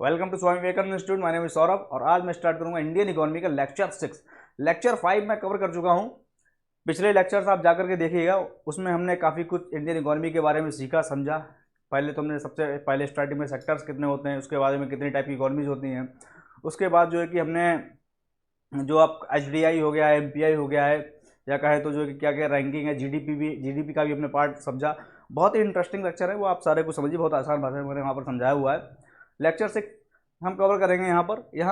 Welcome to Swami Vivekananda institute. My name is Saurabh और आज मैं स्टार्ट करूंगा इंडियन इकोनॉमी का लेक्चर 6। लेक्चर 5 मैं कवर कर चुका हूं। पिछले लेक्चर्स आप जाकर के देखिएगा, उसमें हमने काफ़ी कुछ इंडियन इकोनॉमी के बारे में सीखा समझा। पहले तो हमने सबसे पहले स्टार्टिंग में सेक्टर्स कितने होते हैं, उसके बारे में कितनी टाइप की इकोनॉमीज होती हैं। उसके बाद जो है कि हमने जो आप HDI हो गया है, MPI हो गया है, या कहे तो जो कि क्या क्या रैंकिंग है, GDP का भी हमने पार्ट समझा। बहुत ही इंटरेस्टिंग लेक्चर है, वो आप सारे को समझिए, बहुत आसान भाषा में मैंने वहाँ पर समझाया हुआ है। लेक्चर 6 हम कवर करेंगे। यहाँ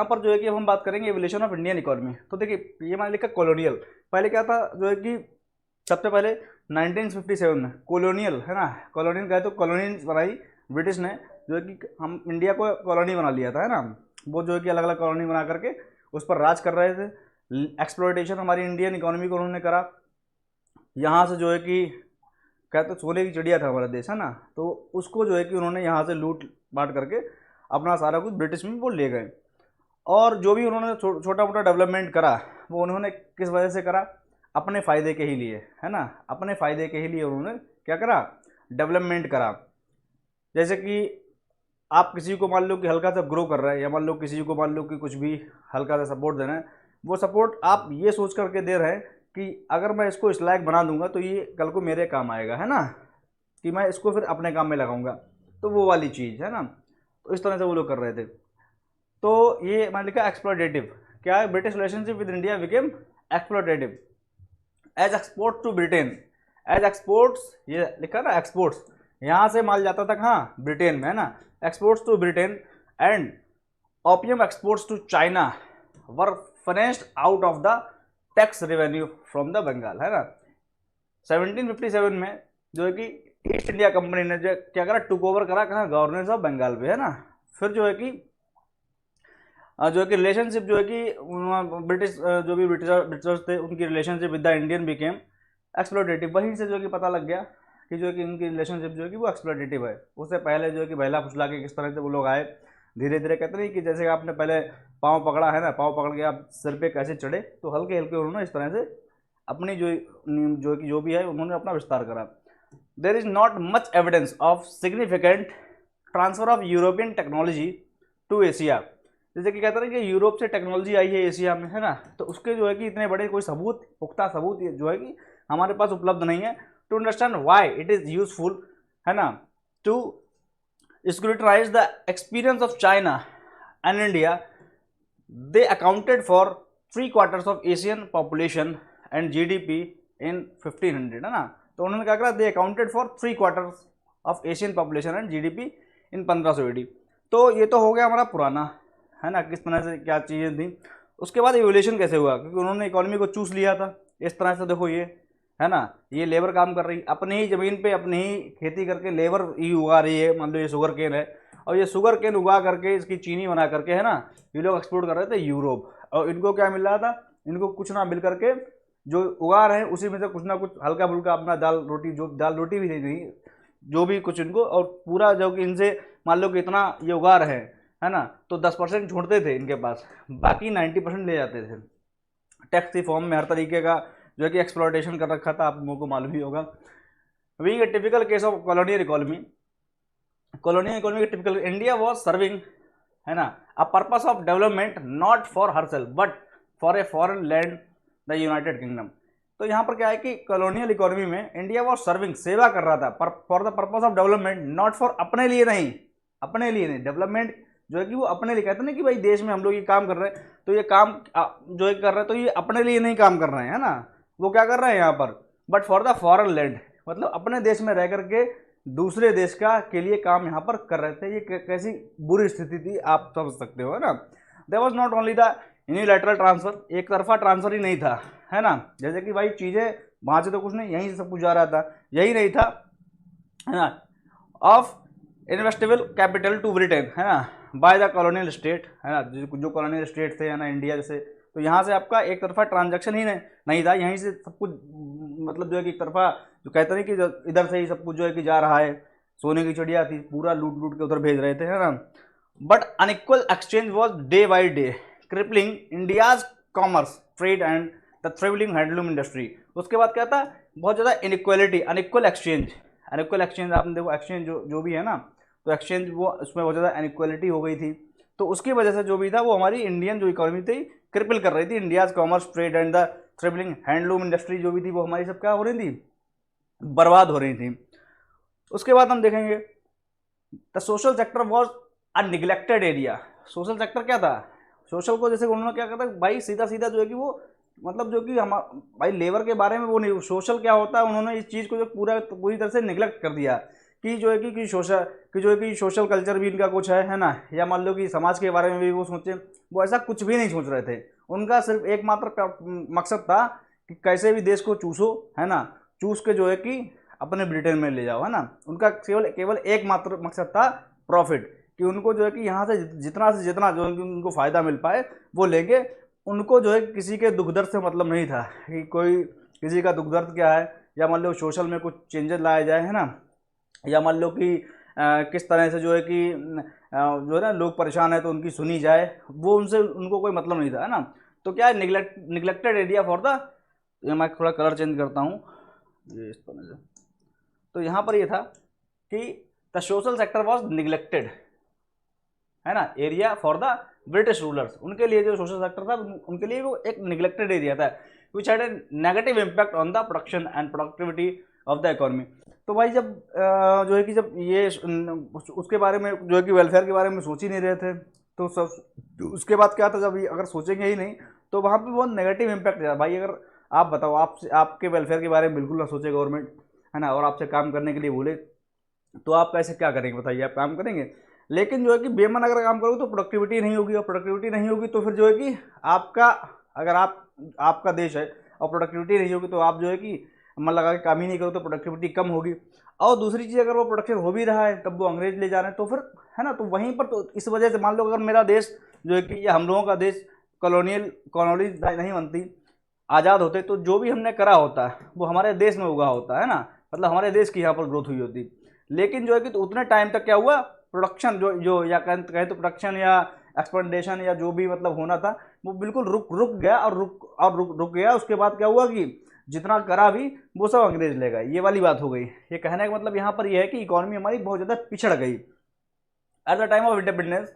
पर जो है कि अब हम बात करेंगे एवोल्यूशन ऑफ इंडियन इकोनॉमी। तो देखिए, ये मैंने लिखा कॉलोनियल। पहले क्या था, जो है कि सबसे पहले 1957 में कॉलोनियल है ना, कॉलोनियल कहे तो कॉलोनी बनाई ब्रिटिश ने, जो है कि हम इंडिया को कॉलोनी बना लिया था, है ना। वो जो है कि अलग अलग कॉलोनी बना करके उस पर राज कर रहे थे। एक्सप्लॉयटेशन हमारी इंडियन इकोनॉमी को उन्होंने करा। यहाँ से जो है कि कहते तो सोने की चिड़िया था हमारा देश, है ना, तो उसको जो है कि उन्होंने यहाँ से लूट बांट करके अपना सारा कुछ ब्रिटिश में वो ले गए। और जो भी उन्होंने छोटा मोटा डेवलपमेंट करा, वो उन्होंने किस वजह से करा, अपने फ़ायदे के ही लिए, है ना, अपने फ़ायदे के ही लिए उन्होंने क्या करा, डेवलपमेंट करा। जैसे कि आप किसी को मान लो कि हल्का सा ग्रो कर रहा है, या मान लो किसी को मान लो कि कुछ भी हल्का सा सपोर्ट देना है, वो सपोर्ट आप ये सोच करके दे रहे हैं कि अगर मैं इसको इस लायक बना दूंगा तो ये कल को मेरे काम आएगा, है ना, कि मैं इसको फिर अपने काम में लगाऊंगा। तो वो वाली चीज़ है ना, तो इस तरह से वो लोग कर रहे थे। तो ये मैंने लिखा एक्सप्लॉयटेटिव। क्या है, British relationship with India became exploitative as export to Britain. As exports, ये लिखा ना एक्सपोर्ट्स, यहाँ से माल जाता था कहाँ, ब्रिटेन में, है ना। Exports to Britain and opium exports to China were financed out of the tax revenue from the Bengal, है ना। 1757 में जो है कि ईस्ट इंडिया कंपनी ने जो क्या करा, टुक ओवर करा कहाँ, गवर्नेंस ऑफ बंगाल पे, है ना। फिर जो है कि रिलेशनशिप जो है कि ब्रिटिश जो भी ब्रिटिशर्स थे, उनकी relationship with the Indian became exploitative. वहीं से जो है कि पता लग गया कि जो है कि इनकी रिलेशनशिप जो है कि वो एक्सप्लॉयटेटिव है। उससे पहले जो है कि बहला फुसला के किस तरह से वो लोग आए, धीरे धीरे, कहते नहीं कि जैसे आपने पहले पाँव पकड़ा है ना, पाँव पकड़ के आप सिर पे कैसे चढ़े, तो हल्के हल्के उन्होंने इस तरह से अपनी जो भी है उन्होंने अपना विस्तार करा। There is not much evidence of significant transfer of European technology to Asia. जैसे कि कहते हैं कि यूरोप से टेक्नोलॉजी आई है एशिया में, है ना, तो उसके जो है कि इतने बड़े कोई सबूत, पुख्ता सबूत जो है कि हमारे पास उपलब्ध नहीं है। To understand why it is useful, है ना, to scrutinize the experience of China and India, they accounted for 3/4 of Asian population and GDP in 1500, है ना। तो उन्होंने क्या करा, they accounted for 3/4 of Asian population and GDP in 1500 AD। तो ये तो हो गया हमारा पुराना, है ना, किस तरह से क्या चीज़ें थी। उसके बाद एवोल्यूशन कैसे हुआ, क्योंकि उन्होंने इकोनॉमी को चूस लिया था इस तरह से। देखो ये है ना, ये लेबर काम कर रही, अपनी ही ज़मीन पे अपनी ही खेती करके लेबर ही उगा रही है। मान लो ये शुगर केन है, और ये शुगर केन उगा करके इसकी चीनी बना करके, है ना, ये लोग एक्सपोर्ट कर रहे थे यूरोप। और इनको क्या मिल रहा था, इनको कुछ ना मिल करके जो उगा रहे हैं उसी में से कुछ ना कुछ हल्का फुल्का अपना दाल रोटी, जो दाल रोटी भी नहीं, जो भी कुछ इनको, और पूरा जो कि इनसे मान लो कि इतना ये उगा रहे हैं, है ना, तो 10% छोड़ते थे इनके पास, बाकी 90% ले जाते थे। टैक्स की फॉर्म में हर तरीके का जो है कि एक्सप्लॉयटेशन कर रखा था, आप लोगों को मालूम ही होगा। Being a typical case of colonial economy, के टिपिकल, इंडिया वाज सर्विंग, है ना, a purpose of development not for herself but for a foreign land the United kingdom. तो यहाँ पर क्या है कि कॉलोनियल इकोनॉमी में इंडिया वाज सर्विंग, सेवा कर रहा था, for the purpose of development, not for, अपने लिए नहीं, अपने लिए नहीं, डेवलपमेंट जो है कि वो अपने लिए, कहते हैं ना कि भाई देश में हम लोग ये काम कर रहे हैं, तो ये काम जो है कर रहे हैं, तो ये अपने लिए नहीं काम कर रहे हैं, है ना, वो क्या कर रहे हैं यहाँ पर, but for the foreign land, मतलब अपने देश में रह करके दूसरे देश का के लिए काम यहाँ पर कर रहे थे। ये कैसी बुरी स्थिति थी आप समझ सकते हो, है ना। There was not only the unilateral transfer, एक तरफा ट्रांसफर ही नहीं था, है ना, जैसे कि भाई चीज़ें वहाँ से तो कुछ नहीं, यहीं से सब कुछ जा रहा था, यही नहीं था, है ना, of investable capital to Britain, है ना, बाय द कॉलोनियल स्टेट, है ना, जो कॉलोनियल स्टेट थे, है ना, इंडिया जैसे, तो यहाँ से आपका एक तरफा ट्रांजैक्शन ही नहीं था, यहीं से सब कुछ, मतलब जो है कि एक तरफा, जो कहते हैं कि इधर से ही सब कुछ जो है कि जा रहा है, सोने की चिड़िया थी, पूरा लूट लूट के उधर भेज रहे थे, है ना। But unequal exchange was day by day crippling India's commerce, trade and the thriving handloom industry. उसके बाद क्या था, बहुत ज़्यादा इनइक्वालिटी, अनइक्वल एक्सचेंज आपने देखो, एक्सचेंज जो भी है ना, तो एक्सचेंज वो उसमें बहुत ज़्यादा इनइक्वालिटी हो गई थी। तो उसकी वजह से जो भी था वो हमारी इंडियन जो इकोनॉमी थी क्रिपल कर रही थी। India's commerce, trade and the thriving handloom industry जो भी थी वो हमारी सब क्या हो रही थी, बर्बाद हो रही थी। उसके बाद हम देखेंगे the social sector was a neglected area. Social sector क्या था, सोशल को जैसे उन्होंने क्या कहता भाई सीधा सीधा जो है कि वो मतलब जो कि हम भाई लेबर के बारे में वो नहीं, सोशल क्या होता है उन्होंने इस चीज़ को जो पूरी तरह से निगलेक्ट कर दिया कि जो है कि सोशल कि जो है कि सोशल कल्चर भी इनका कुछ है ना, या मान लो कि समाज के बारे में भी वो सोचे, वो ऐसा कुछ भी नहीं सोच रहे थे। उनका सिर्फ एकमात्र मकसद था कि कैसे भी देश को चूसो, है ना, चूस के जो है कि अपने ब्रिटेन में ले जाओ, है ना। उनका केवल केवल एकमात्र मकसद था प्रॉफिट, कि उनको जो है कि यहाँ से जितना जो है कि उनको फ़ायदा मिल पाए वो लेंगे। उनको जो है किसी के दुख दर्द से मतलब नहीं था कि कोई किसी का दुख दर्द क्या है, या मान लो सोशल में कुछ चेंजेस लाया जाए, है ना, या मान लो कि किस तरह से जो है कि जो है ना लोग परेशान है तो उनकी सुनी जाए, वो उनको कोई मतलब नहीं था, है ना। तो क्या है, निगलेक्टेड एरिया फॉर द, मैं थोड़ा कलर चेंज करता हूँ ये इस तरह से। तो यहाँ पर ये था कि the social sector was neglected, है ना, area for the British rulers. उनके लिए जो सोशल सेक्टर था उनके लिए वो एक निगलेक्टेड एरिया था, which had a negative impact on the production and productivity of the economy. तो भाई जब जो है कि जब ये उसके बारे में जो है कि वेलफेयर के बारे में सोच ही नहीं रहे थे, तो सब उसके बाद क्या था, जब अगर सोचेंगे ही नहीं तो वहाँ पे बहुत नेगेटिव इम्पैक्ट है भाई। अगर आप बताओ, आपके वेलफेयर के बारे में बिल्कुल ना सोचे गवर्नमेंट, है ना, और आपसे काम करने के लिए बोले, तो आप कैसे क्या करेंगे बताइए, आप काम करेंगे। लेकिन जो है कि बेमन अगर काम करोगे तो प्रोडक्टिविटी नहीं होगी, और प्रोडक्टिविटी नहीं होगी तो फिर जो है कि आपका, अगर आपका देश है और प्रोडक्टिविटी नहीं होगी तो आप जो है कि मन लगा के काम ही नहीं करो तो प्रोडक्टिविटी कम होगी। और दूसरी चीज़, अगर वो प्रोडक्शन हो भी रहा है तब वो अंग्रेज ले जा रहे हैं, तो फिर, है ना, तो वहीं पर तो इस वजह से मान लो अगर मेरा देश जो है कि, या हम लोगों का देश कॉलोनी नहीं बनती, आज़ाद होते, तो जो भी हमने करा होता वो हमारे देश में उगा होता, है ना, मतलब हमारे देश की यहाँ पर ग्रोथ हुई होती। लेकिन जो है कि तो उतने टाइम तक क्या हुआ, प्रोडक्शन जो या कहें तो प्रोडक्शन या एक्सपेंडेशन या जो भी मतलब होना था वो बिल्कुल रुक गया, और रुक गया। उसके बाद क्या हुआ कि जितना करा भी वो सब अंग्रेज ले गए, ये वाली बात हो गई। ये कहने का मतलब यहाँ पर यह है कि इकोनॉमी हमारी बहुत ज़्यादा पिछड़ गई। At the time of independence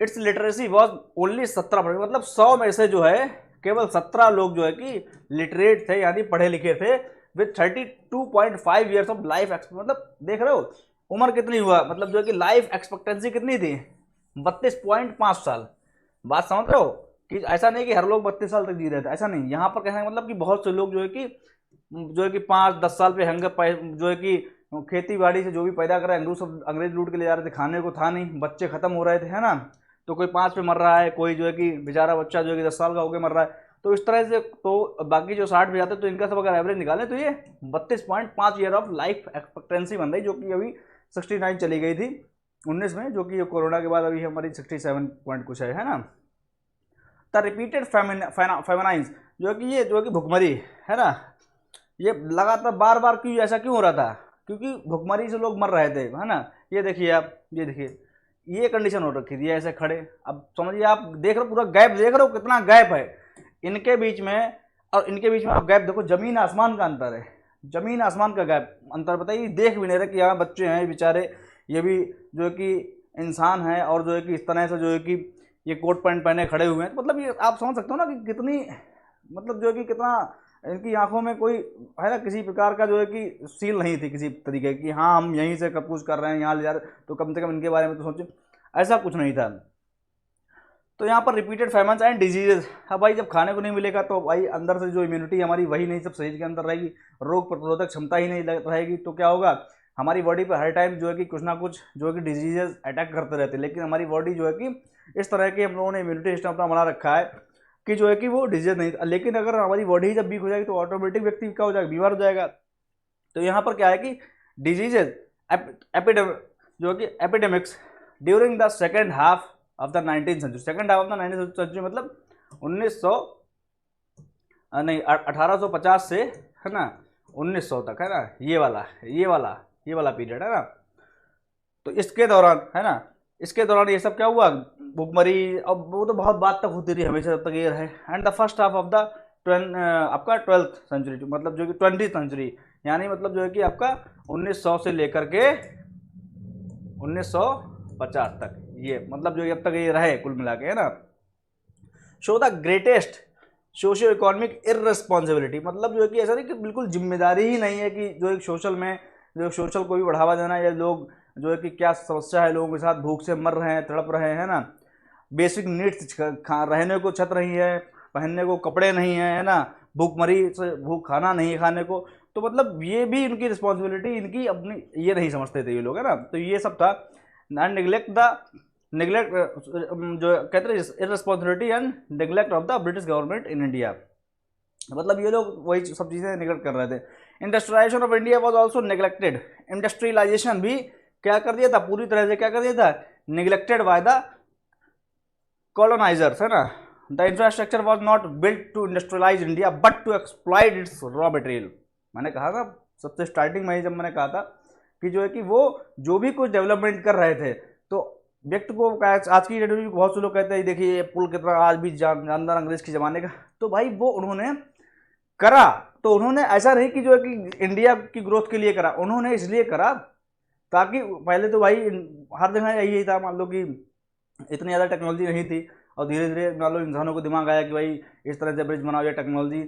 it's literacy was only 17%, मतलब 100 में से जो है केवल 17 लोग जो है कि लिटरेट थे, यानी पढ़े लिखे थे, विथ 32.5 ईयर्स ऑफ लाइफ मतलब देख रहे हो उम्र कितनी हुआ, मतलब जो है कि लाइफ एक्सपेक्टेंसी कितनी थी, 32.5 साल। बात समझ रहे हो कि ऐसा नहीं कि हर लोग 32 साल तक जी रहे थे, ऐसा नहीं। यहाँ पर कहने का मतलब कि बहुत से लोग जो है कि 5-10 साल पे जो है कि खेती बाड़ी से जो भी पैदा कर रहे हैं अंग्रेज लूट के ले जा रहे थे, खाने को था नहीं, बच्चे खत्म हो रहे थे, है ना। तो कोई 5 पे मर रहा है, कोई जो है कि बेचारा बच्चा जो है कि 10 साल का होकर मर रहा है, तो इस तरह से। तो बाकी जो 60 पे जाते तो इनका सब अगर एवरेज निकालें तो ये 32.5 ईयर ऑफ लाइफ एक्सपेक्टेंसी बन रही, जो कि अभी 69 चली गई थी 19 में, जो कि कोरोना के बाद अभी हमारी 67 पॉइंट कुछ है ना। द रिपीटेड फेमिनाइंस जो है कि ये जो है कि भुखमरी, है ना, ये लगातार बार बार क्यों ऐसा क्यों हो रहा था, क्योंकि भुखमरी से लोग मर रहे थे, है ना। ये देखिए आप, ये देखिए, ये कंडीशन हो रखी थी ऐसे खड़े। अब समझिए, आप देख रहे हो पूरा गैप, देख रहे हो कितना गैप है इनके बीच में और इनके बीच में। आप गैप देखो, जमीन आसमान का अंतर है, जमीन आसमान का गैप अंतर। बताइए, देख भी नहीं रहे कि यहाँ बच्चे हैं बेचारे, ये भी जो है कि इंसान है, और जो है कि इस तरह से जो है कि ये कोट पैंट पहने खड़े हुए हैं। तो मतलब ये आप समझ सकते हो ना कि कितनी, मतलब जो है कि कितना इनकी आंखों में कोई, है ना, किसी प्रकार का जो है कि सील नहीं थी किसी तरीके की, हाँ हम यहीं से सब कुछ कर रहे हैं, यहाँ ले जा रहे, तो कम से कम इनके बारे में तो सोचो, ऐसा कुछ नहीं था। तो यहाँ पर रिपीटेड फेमस एंड डिजीजेज। अब भाई जब खाने को नहीं मिलेगा तो भाई अंदर से जो इम्यूनिटी हमारी वही नहीं सब शरीर के अंदर रहेगी, रोग प्रतिरोधक क्षमता ही नहीं रहेगी, तो क्या होगा, हमारी बॉडी पर हर टाइम जो है कि कुछ ना कुछ जो है कि डिजीजेज अटैक करते रहते हैं। लेकिन हमारी बॉडी जो है कि इस तरह की हम लोगों ने इम्यूनिटी सिस्टम अपना बना रखा है कि जो है कि वो डिजीज नहीं। लेकिन अगर हमारी बॉडी जब वीक हो जाएगी तो ऑटोमेटिक व्यक्ति क्या हो जाएगा, बीमार हो जाएगा। तो यहाँ पर क्या है कि डिजीजेज जो कि epidemics during the second half of the 19th century. Second half of the 19th century मतलब 1850 से, है ना, 1900 तक, है ना, ये वाला पीरियड, है ना। तो इसके दौरान, है ना, इसके दौरान ये सब क्या हुआ, भुखमरी, अब वो तो बहुत बात तक होती रही हमेशा, जब तक ये रहे। And the first half of the आपका 12th सेंचुरी, मतलब जो कि 20th सेंचुरी, यानी मतलब जो है कि आपका 1900 से लेकर के 1950 तक, ये मतलब जो अब तक ये रहे कुल मिला के, है ना। Show the greatest socio economic irresponsibility, मतलब जो है कि ऐसा नहीं कि बिल्कुल जिम्मेदारी ही नहीं है कि जो एक सोशल में जो सोशल को भी बढ़ावा देना, या लोग जो है कि क्या समस्या है लोगों के साथ, भूख से मर रहे हैं, तड़प रहे हैं ना, बेसिक नीड्स रहने को छत नहीं है, पहनने को कपड़े नहीं है ना, भूखमरी से भूख खाना नहीं है खाने को, तो मतलब ये भी इनकी रिस्पॉन्सिबिलिटी, इनकी अपनी ये नहीं समझते थे ये लोग, है ना। तो ये सब था। एंड निगलेक्ट जो कहते हैं irresponsibility and neglect of the British government in India, मतलब ये लोग वही सब चीज़ें निगलेक्ट कर रहे थे। Industrialisation of India was also neglected, industrialisation भी क्या कर दिया था, पूरी तरह से क्या कर दिया था, निगलेक्टेड बाय द कॉलोनाइजर्स, है ना। The infrastructure was not built to industrialise India but to exploit its raw material. मैंने कहा था सबसे स्टार्टिंग में ही, जब मैंने कहा था कि जो है कि वो जो भी कुछ डेवलपमेंट कर रहे थे, तो व्यक्ति को आज की डेट में बहुत से लोग कहते हैं देखिए ये पुल कितना आज भी जानदार अंग्रेज के ज़माने का, तो भाई वो उन्होंने करा, तो उन्होंने ऐसा नहीं कि जो है कि इंडिया की ग्रोथ के लिए करा, उन्होंने इसलिए करा ताकि पहले तो भाई हर जगह यही था, मान लो कि इतनी ज़्यादा टेक्नोलॉजी नहीं थी, और धीरे धीरे मान लो इंसानों को दिमाग आया कि भाई इस तरह से ब्रिज बनाओ या टेक्नोलॉजी,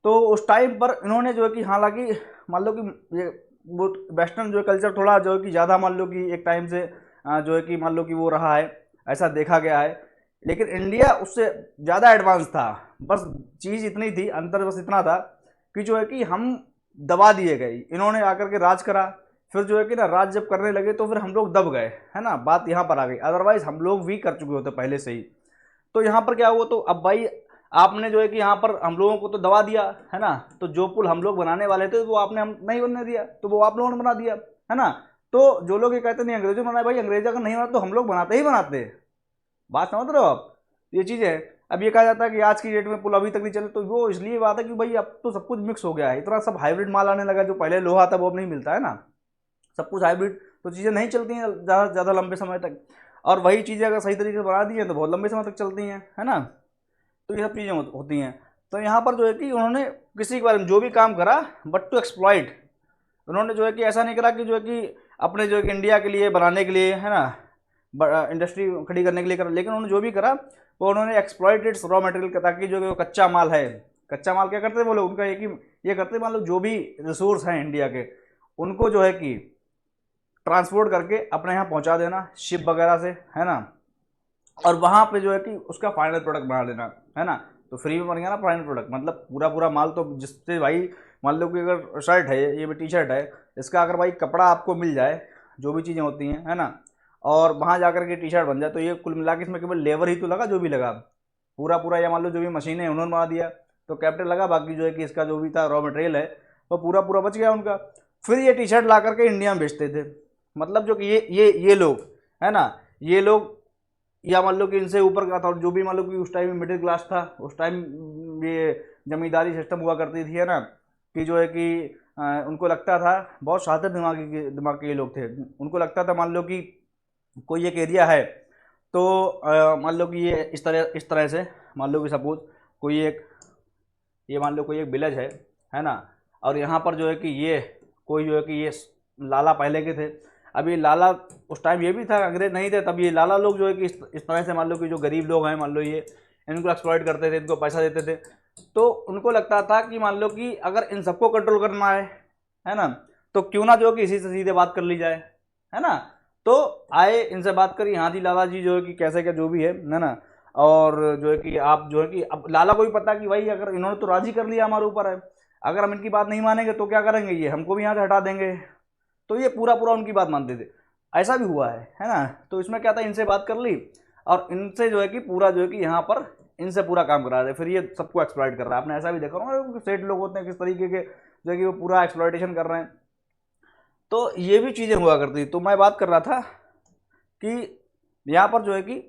तो उस टाइम पर इन्होंने जो है कि हालांकि मान लो कि ये वो वेस्टर्न जो कल्चर थोड़ा जो है कि ज़्यादा मान लो कि एक टाइम से जो है कि मान लो कि वो रहा है, ऐसा देखा गया है, लेकिन इंडिया उससे ज़्यादा एडवांस था। बस चीज़ इतनी थी, अंतर बस इतना था कि जो है कि हम दबा दिए गए, इन्होंने आकर के राज करा, फिर जो है कि ना राज जब करने लगे तो फिर हम लोग दब गए, है ना, बात यहाँ पर आ गई, अदरवाइज हम लोग भी कर चुके होते पहले से ही। तो यहाँ पर क्या हुआ, तो अब भाई आपने जो है कि यहाँ पर हम लोगों को तो दबा दिया, है ना, तो जो पुल हम लोग बनाने वाले थे वो आपने हम नहीं बनने दिया, तो वो आप लोगों ने बना दिया, है ना। तो जो लोग ये कहते नहीं अंग्रेजों ने बनाया, भाई अंग्रेज अगर नहीं बनाते तो हम लोग बनाते ही बनाते, बात समझ रहे हो आप, ये चीज़ है। अब ये कहा जाता है कि आज की डेट में पुल अभी तक नहीं चले, तो वो इसलिए बात है कि भाई अब तो सब कुछ मिक्स हो गया है, इतना सब हाइब्रिड माल आने लगा, जो पहले लोहा था वो अब नहीं मिलता है ना, सब कुछ हाइब्रिड, तो चीज़ें नहीं चलती हैं ज़्यादा ज़्यादा लंबे समय तक, और वही चीज़ें अगर सही तरीके से बना दी हैं तो बहुत लंबे समय तक चलती हैं, है ना। तो ये सब चीज़ें होती हैं। तो यहाँ पर जो है कि उन्होंने किसी के बारे में जो भी काम करा बट टू एक्सप्लॉइट, उन्होंने जो है कि ऐसा नहीं करा कि जो है कि अपने जो है कि इंडिया के लिए बनाने के लिए, है ना, इंडस्ट्री खड़ी करने के लिए करा, लेकिन उन्होंने जो भी करा वो उन्होंने एक्सप्लॉइट इट्स रॉ मटेरियल, ताकि जो कच्चा माल है, कच्चा माल क्या करते हैं वो लोग, उनका एक ही ये करते हैं, मान लो जो भी रिसोर्स हैं इंडिया के, उनको जो है कि ट्रांसपोर्ट करके अपने यहाँ पहुँचा देना शिप वगैरह से, है ना, और वहाँ पे जो है कि उसका फाइनल प्रोडक्ट बना देना, है ना। तो फ्री में बन गया ना फाइनल प्रोडक्ट, मतलब पूरा पूरा माल, तो जिससे भाई मान लो कि अगर शर्ट है, ये भी टी शर्ट है, इसका अगर भाई कपड़ा आपको मिल जाए, जो भी चीज़ें होती हैं, है ना, और वहाँ जाकर के टी शर्ट बन जाए, तो ये कुल मिला के इसमें केवल लेबर ही तो लगा, जो भी लगा पूरा पूरा, या मान लो जो भी मशीनें हैं उन्होंने बना दिया, तो कैपिटल लगा, बाकी जो है कि इसका जो भी था रॉ मटेरियल है वो पूरा पूरा बच गया उनका। फिर ये टी शर्ट ला करके इंडिया में बेचते थे, मतलब जो कि ये लोग, है ना, ये लोग, या मान लो कि इनसे ऊपर का था, और जो भी मान लो कि उस टाइम में मिडिल क्लास था, उस टाइम ये जमींदारी सिस्टम हुआ करती थी, है ना, कि जो है कि उनको लगता था, बहुत शातिर दिमाग के ये लोग थे, उनको लगता था मान लो कि कोई एक एरिया है, तो मान लो कि ये इस तरह से मान लो कि सपोज कोई एक, ये मान लो कोई एक विलेज है ना, और यहाँ पर जो है कि ये कोई जो है कि ये लाला पहले के थे, अब ये लाला उस टाइम ये भी था, अंग्रेज नहीं थे तब, ये लाला लोग जो है कि इस तरह से मान लो कि जो गरीब लोग हैं, मान लो ये इनको एक्सप्लॉइट करते थे, इनको पैसा देते थे, तो उनको लगता था कि मान लो कि अगर इन सबको कंट्रोल करना है ना, तो क्यों ना जो कि इसी से सीधे बात कर ली जाए, है ना। तो आए इनसे बात करी, हाँ जी लाला जी जो है कि कैसे क्या जो भी है ना, और जो है कि आप जो है कि अब लाला को भी पता कि भाई अगर इन्होंने तो राजी कर लिया हमारे ऊपर है, अगर हम इनकी बात नहीं मानेंगे तो क्या करेंगे, ये हमको भी यहाँ से हटा देंगे, तो ये पूरा पूरा उनकी बात मानते थे, ऐसा भी हुआ है ना। तो इसमें क्या था, इनसे बात कर ली, और इनसे जो है कि पूरा जो है कि यहाँ पर इनसे पूरा काम करा रहे, फिर ये सबको एक्सप्लॉइट कर रहा है। आपने ऐसा भी देखा होगा सेठ लोग होते हैं किस तरीके के जो है कि वो पूरा एक्सप्लॉइटेशन कर रहे हैं, तो ये भी चीज़ें हुआ करती। तो मैं बात कर रहा था कि यहाँ पर जो है कि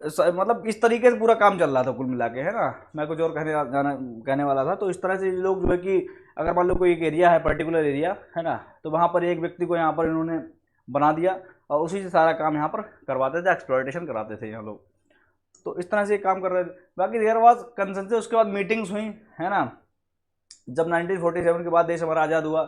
मतलब इस तरीके से पूरा काम चल रहा था कुल मिला के, है ना। मैं कुछ और कहने वाला था, तो इस तरह से लोग जो है कि अगर मान लो कोई एक एरिया है, पर्टिकुलर एरिया है ना, तो वहाँ पर एक व्यक्ति को यहाँ पर इन्होंने बना दिया, और उसी से सारा काम यहाँ पर करवाते थे, एक्सप्लॉइटेशन कराते थे यहाँ लोग। तो इस तरह से काम कर रहे थे। बाकी देयर वाज कंसेंसस, उसके बाद मीटिंग्स हुई, है ना, जब 1947 के बाद देश हमारा आज़ाद हुआ,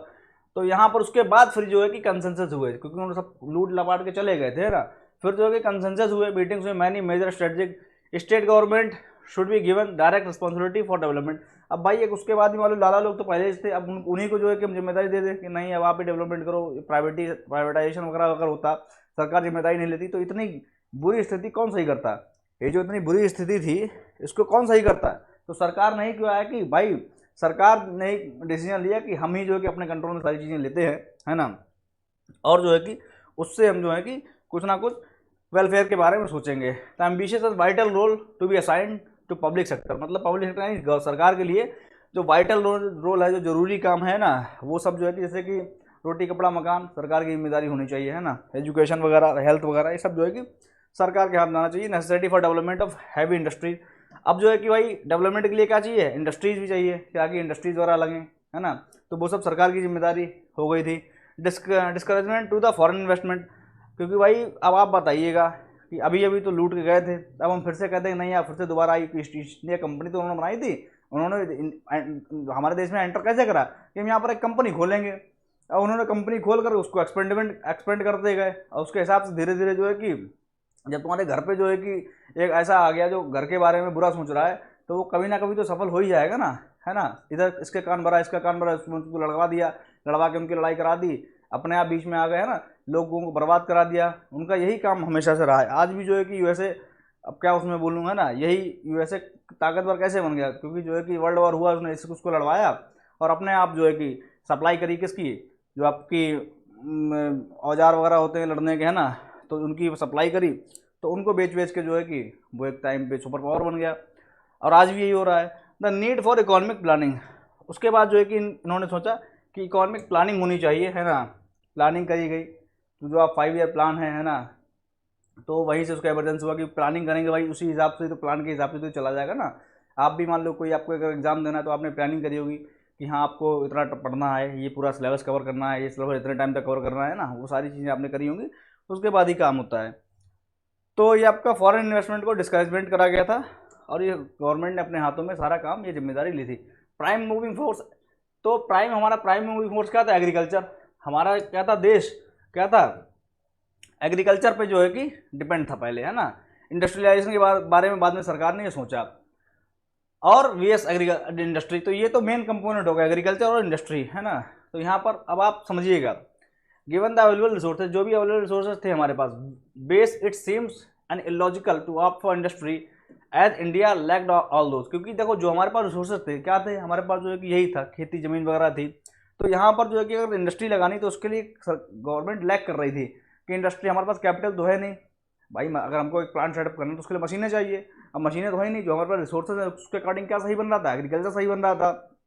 तो यहाँ पर उसके बाद फिर जो है कि कंसेंसस हुए, क्योंकि उन्होंने सब लूट लपाट के चले गए थे, है ना। फिर जो है कि कंसेंसस हुए, मीटिंग्स हुए, many major strategic state government should be given direct responsibility for development. अब भाई एक उसके बाद भी मान लो लाला लोग तो पहले से थे, अब उन्हीं को जो है कि हम जिम्मेदारी दे दें कि नहीं अब आप ही डेवलपमेंट करो, प्राइवेटाइजेशन वगैरह अगर होता, सरकार जिम्मेदारी नहीं लेती, तो इतनी बुरी स्थिति कौन सही करता? ये जो इतनी बुरी स्थिति थी इसको कौन सही करता? तो सरकार नहीं क्यों आया कि भाई सरकार ने एक डिसीजन लिया कि हम ही जो है कि अपने कंट्रोल में सारी चीज़ें लेते हैं, है ना, और जो है कि उससे हम जो है कि कुछ ना कुछ वेलफेयर के बारे में सोचेंगे। तो ambitious vital role to be assigned to public sector, मतलब पब्लिक सेक्टर नहीं, सरकार के लिए जो वाइटल रोल है, जो जरूरी काम है ना, वो सब जो है कि जैसे कि रोटी कपड़ा मकान सरकार की जिम्मेदारी होनी चाहिए, है ना, एजुकेशन वगैरह हेल्थ वगैरह ये सब जो है कि सरकार के हाथ में आना चाहिए। Necessity for development of heavy industries, अब जो है कि भाई डेवलपमेंट के लिए क्या चाहिए? इंडस्ट्रीज भी चाहिए, क्या कि इंडस्ट्रीज वगैरह लगें, है ना, तो वो सब सरकार की जिम्मेदारी हो गई थी। Discouragement to the foreign investment, क्योंकि भाई अब आप बताइएगा कि अभी अभी तो लूट के गए थे, अब हम फिर से कहते हैं नहीं यार फिर से दोबारा आई, ईस्ट इंडिया कंपनी तो उन्होंने बनाई थी, उन्होंने हमारे देश में एंटर कैसे करा कि हम यहाँ पर एक कंपनी खोलेंगे। अब उन्होंने कंपनी खोल कर उसको एक्सपेंड करते गए, और उसके हिसाब से धीरे धीरे जो है कि जब तुम्हारे घर पे जो है कि एक ऐसा आ गया जो घर के बारे में बुरा सोच रहा है, तो वो कभी ना कभी तो सफल हो ही जाएगा ना, है ना। इधर इसके कान भरा, इसका कान भरा, उसको लड़वा दिया, लड़वा के उनकी लड़ाई करा दी, अपने आप बीच में आ गए, है ना, लोगों को बर्बाद करा दिया। उनका यही काम हमेशा से रहा है। आज भी जो है कि यूएसए, अब क्या उसमें बोलूँगा ना, यही यूएसए ताकतवर कैसे बन गया? क्योंकि जो है कि वर्ल्ड वॉर हुआ, उसने उसको लड़वाया और अपने आप जो है कि सप्लाई करी किसकी, जो आपकी औजार वगैरह होते हैं लड़ने के, है ना, तो उनकी सप्लाई करी, तो उनको बेच बेच के जो है कि वो एक टाइम पे सुपर पावर बन गया। और आज भी यही हो रहा है। The need for economic planning, उसके बाद जो है कि इन्होंने सोचा कि इकोनॉमिक प्लानिंग होनी चाहिए, है ना, प्लानिंग करी गई। तो जो आप 5 ईयर प्लान है ना, तो वहीं से उसका एमरजेंसी हुआ कि प्लानिंग करेंगे भाई, उसी हिसाब से तो प्लान के हिसाब से तो चला जाएगा ना। आप भी मान लो कोई आपको अगर एग्जाम देना है तो आपने प्लानिंग करी होगी कि हाँ आपको इतना पढ़ना है, ये पूरा सिलेबस कवर करना है, ये सिलेबस इतने टाइम तक कवर करना है ना, वो सारी चीज़ें आपने करी होंगी, उसके बाद ही काम होता है। तो ये आपका फॉरेन इन्वेस्टमेंट को डिस्करेजमेंट करा गया था, और ये गवर्नमेंट ने अपने हाथों में सारा काम, ये जिम्मेदारी ली थी। प्राइम मूविंग फोर्स, तो हमारा प्राइम मूविंग फोर्स क्या था? एग्रीकल्चर। हमारा क्या था? देश क्या था? एग्रीकल्चर पे जो है कि डिपेंड था पहले, है ना। इंडस्ट्रियलाइजेशन के बारे में बाद में सरकार ने ये सोचा। और वीएस एग्रीकल्चर इंडस्ट्री, तो ये तो मेन कंपोनेंट होगा, एग्रीकल्चर और इंडस्ट्री, है ना। तो यहाँ पर अब आप समझिएगा, गिवन द अवेलेबल रिसोर्सेज, जो भी अवेलेबल रिसोर्सेज थे हमारे पास, base it seems an illogical to opt for industry as India lacked all those, क्योंकि देखो जो हमारे पास रिसोर्सेज थे क्या थे? हमारे पास जो है कि यही था, खेती जमीन वगैरह थी। तो यहाँ पर जो है कि अगर इंडस्ट्री लगानी तो उसके लिए गवर्नमेंट लैक कर रही थी कि इंडस्ट्री, हमारे पास कैपिटल तो है नहीं भाई, अगर हमको एक प्लांट सेटअप करना तो उसके लिए मशीनें चाहिए। अब मशीनें तो है नहीं, जो हमारे पास रिसोर्सेज है उसके अकॉर्डिंग क्या सही बन रहा था? एग्रीकल्चर सही बन रहा था।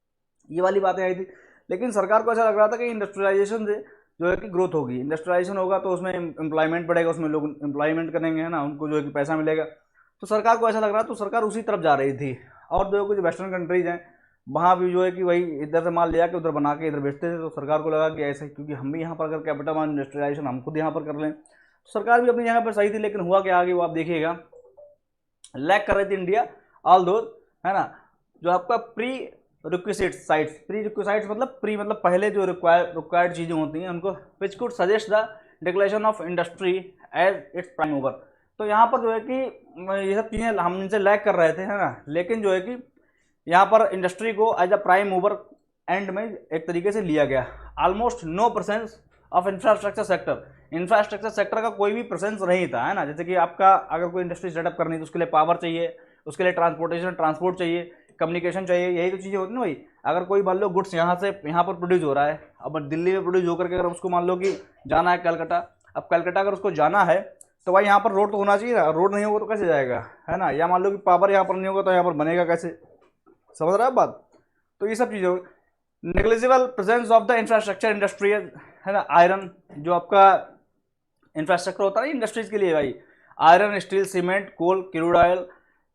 ये वाली बातें आई थी। लेकिन सरकार को ऐसा लग रहा था कि इंडस्ट्रियलाइजेशन से जो है कि ग्रोथ होगी, इंडस्ट्रियलाइजेशन होगा तो उसमें एम्प्लॉयमेंट बढ़ेगा, उसमें लोग एम्प्लॉयमेंट करेंगे, है ना, उनको जो है कि पैसा मिलेगा। तो सरकार को ऐसा लग रहा, तो सरकार उसी तरफ जा रही थी। और जो कुछ वेस्टर्न कंट्रीज हैं वहाँ भी जो है कि वही इधर से माल ले आके उधर बना के इधर बेचते थे। तो सरकार को लगा कि ऐसे, क्योंकि हम भी यहाँ पर अगर कैपिटल मान इंडस्ट्रियलाइजेशन हम खुद यहाँ पर कर लें, तो सरकार भी अपनी जगह पर सही थी। लेकिन हुआ क्या आगे वो आप देखिएगा, लैक कर रही थी इंडिया ऑल दो, है ना। जो आपका prerequisite sites, prerequisites मतलब प्री मतलब पहले जो रिक्वायर्ड चीज़ें होती हैं उनको, which could suggest the declaration of industry as its prime mover. तो यहाँ पर जो है कि ये सब चीज़ें हम इनसे लैक कर रहे थे, है ना। लेकिन जो है कि यहाँ पर इंडस्ट्री को as a prime mover end में एक तरीके से लिया गया। Almost no presence of infrastructure sector, infrastructure sector का कोई भी प्रेजेंस नहीं था, है ना। जैसे कि आपका अगर कोई इंडस्ट्री सेटअप करनी है तो उसके लिए पावर चाहिए, उसके लिए ट्रांसपोर्ट चाहिए, कम्युनिकेशन चाहिए, यही तो चीज़ें होती हैं भाई। अगर कोई मान लो गुड्स यहाँ से यहाँ पर प्रोड्यूस हो रहा है, अब दिल्ली में प्रोड्यूस होकर के अगर उसको मान लो कि जाना है कलकत्ता, अब कलकत्ता अगर उसको जाना है तो भाई यहाँ पर रोड तो होना चाहिए ना, रोड नहीं होगा तो कैसे जाएगा, है ना। या मान लो कि पावर यहाँ पर नहीं होगा तो यहाँ पर बनेगा कैसे, समझ रहा है बात। तो ये सब चीज़ें हो। Negligible presence of the infrastructure industry, है ना। आयरन, जो आपका इंफ्रास्ट्रक्चर होता है इंडस्ट्रीज के लिए भाई, iron, steel, cement, coal, crude oil,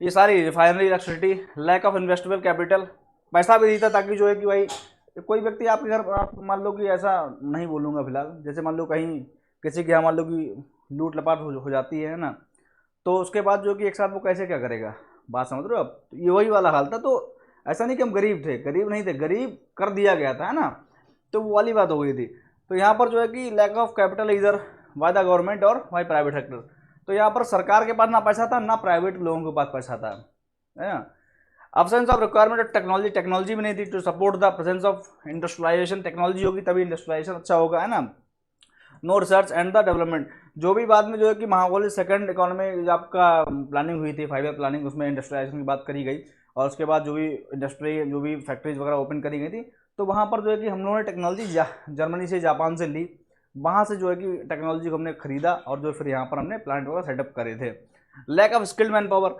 ये सारी refinery, electricity, lack of investable capital, पैसा भी नहीं था ताकि जो है कि भाई कोई व्यक्ति आपके घर, आप मान लो कि ऐसा नहीं बोलूँगा फिलहाल, जैसे मान लो कहीं किसी के यहाँ मान लो कि लूट लपाट हो जाती है ना, तो उसके बाद जो कि एक साथ वो कैसे क्या करेगा, बात समझ रहे हो आप। तो ये वही वाला हाल था। तो ऐसा नहीं कि हम गरीब थे, गरीब नहीं थे, गरीब कर दिया गया था, है ना। तो वो वाली बात हो गई थी। तो यहाँ पर जो है कि लैक ऑफ कैपिटल इधर बाय द गवर्नमेंट और बाय प्राइवेट सेक्टर। तो यहाँ पर सरकार के पास ना पैसा था, ना प्राइवेट लोगों के पास पैसा था, है ना। Absence of requirement of technology, technology भी नहीं थी to support the presence of industrialisation, technology होगी तभी इंडस्ट्रियलाइजेशन अच्छा होगा, है ना। No research and the development, जो भी बाद में जो है कि महागोली सेकंड इकोनॉमी आपका प्लानिंग हुई थी, 5 ईयर प्लानिंग, उसमें इंडस्ट्रियलाइजेशन की बात करी गई, और उसके बाद जो भी इंडस्ट्री, जो भी फैक्ट्रीज वगैरह ओपन करी गई थी, तो वहाँ पर जो है कि हम लोगों ने टेक्नोलॉजी जर्मनी से, जापान से ली, वहाँ से जो है कि टेक्नोलॉजी को हमने खरीदा और जो फिर यहाँ पर हमने प्लांट वगैरह सेटअप करे थे। Lack of skilled man power,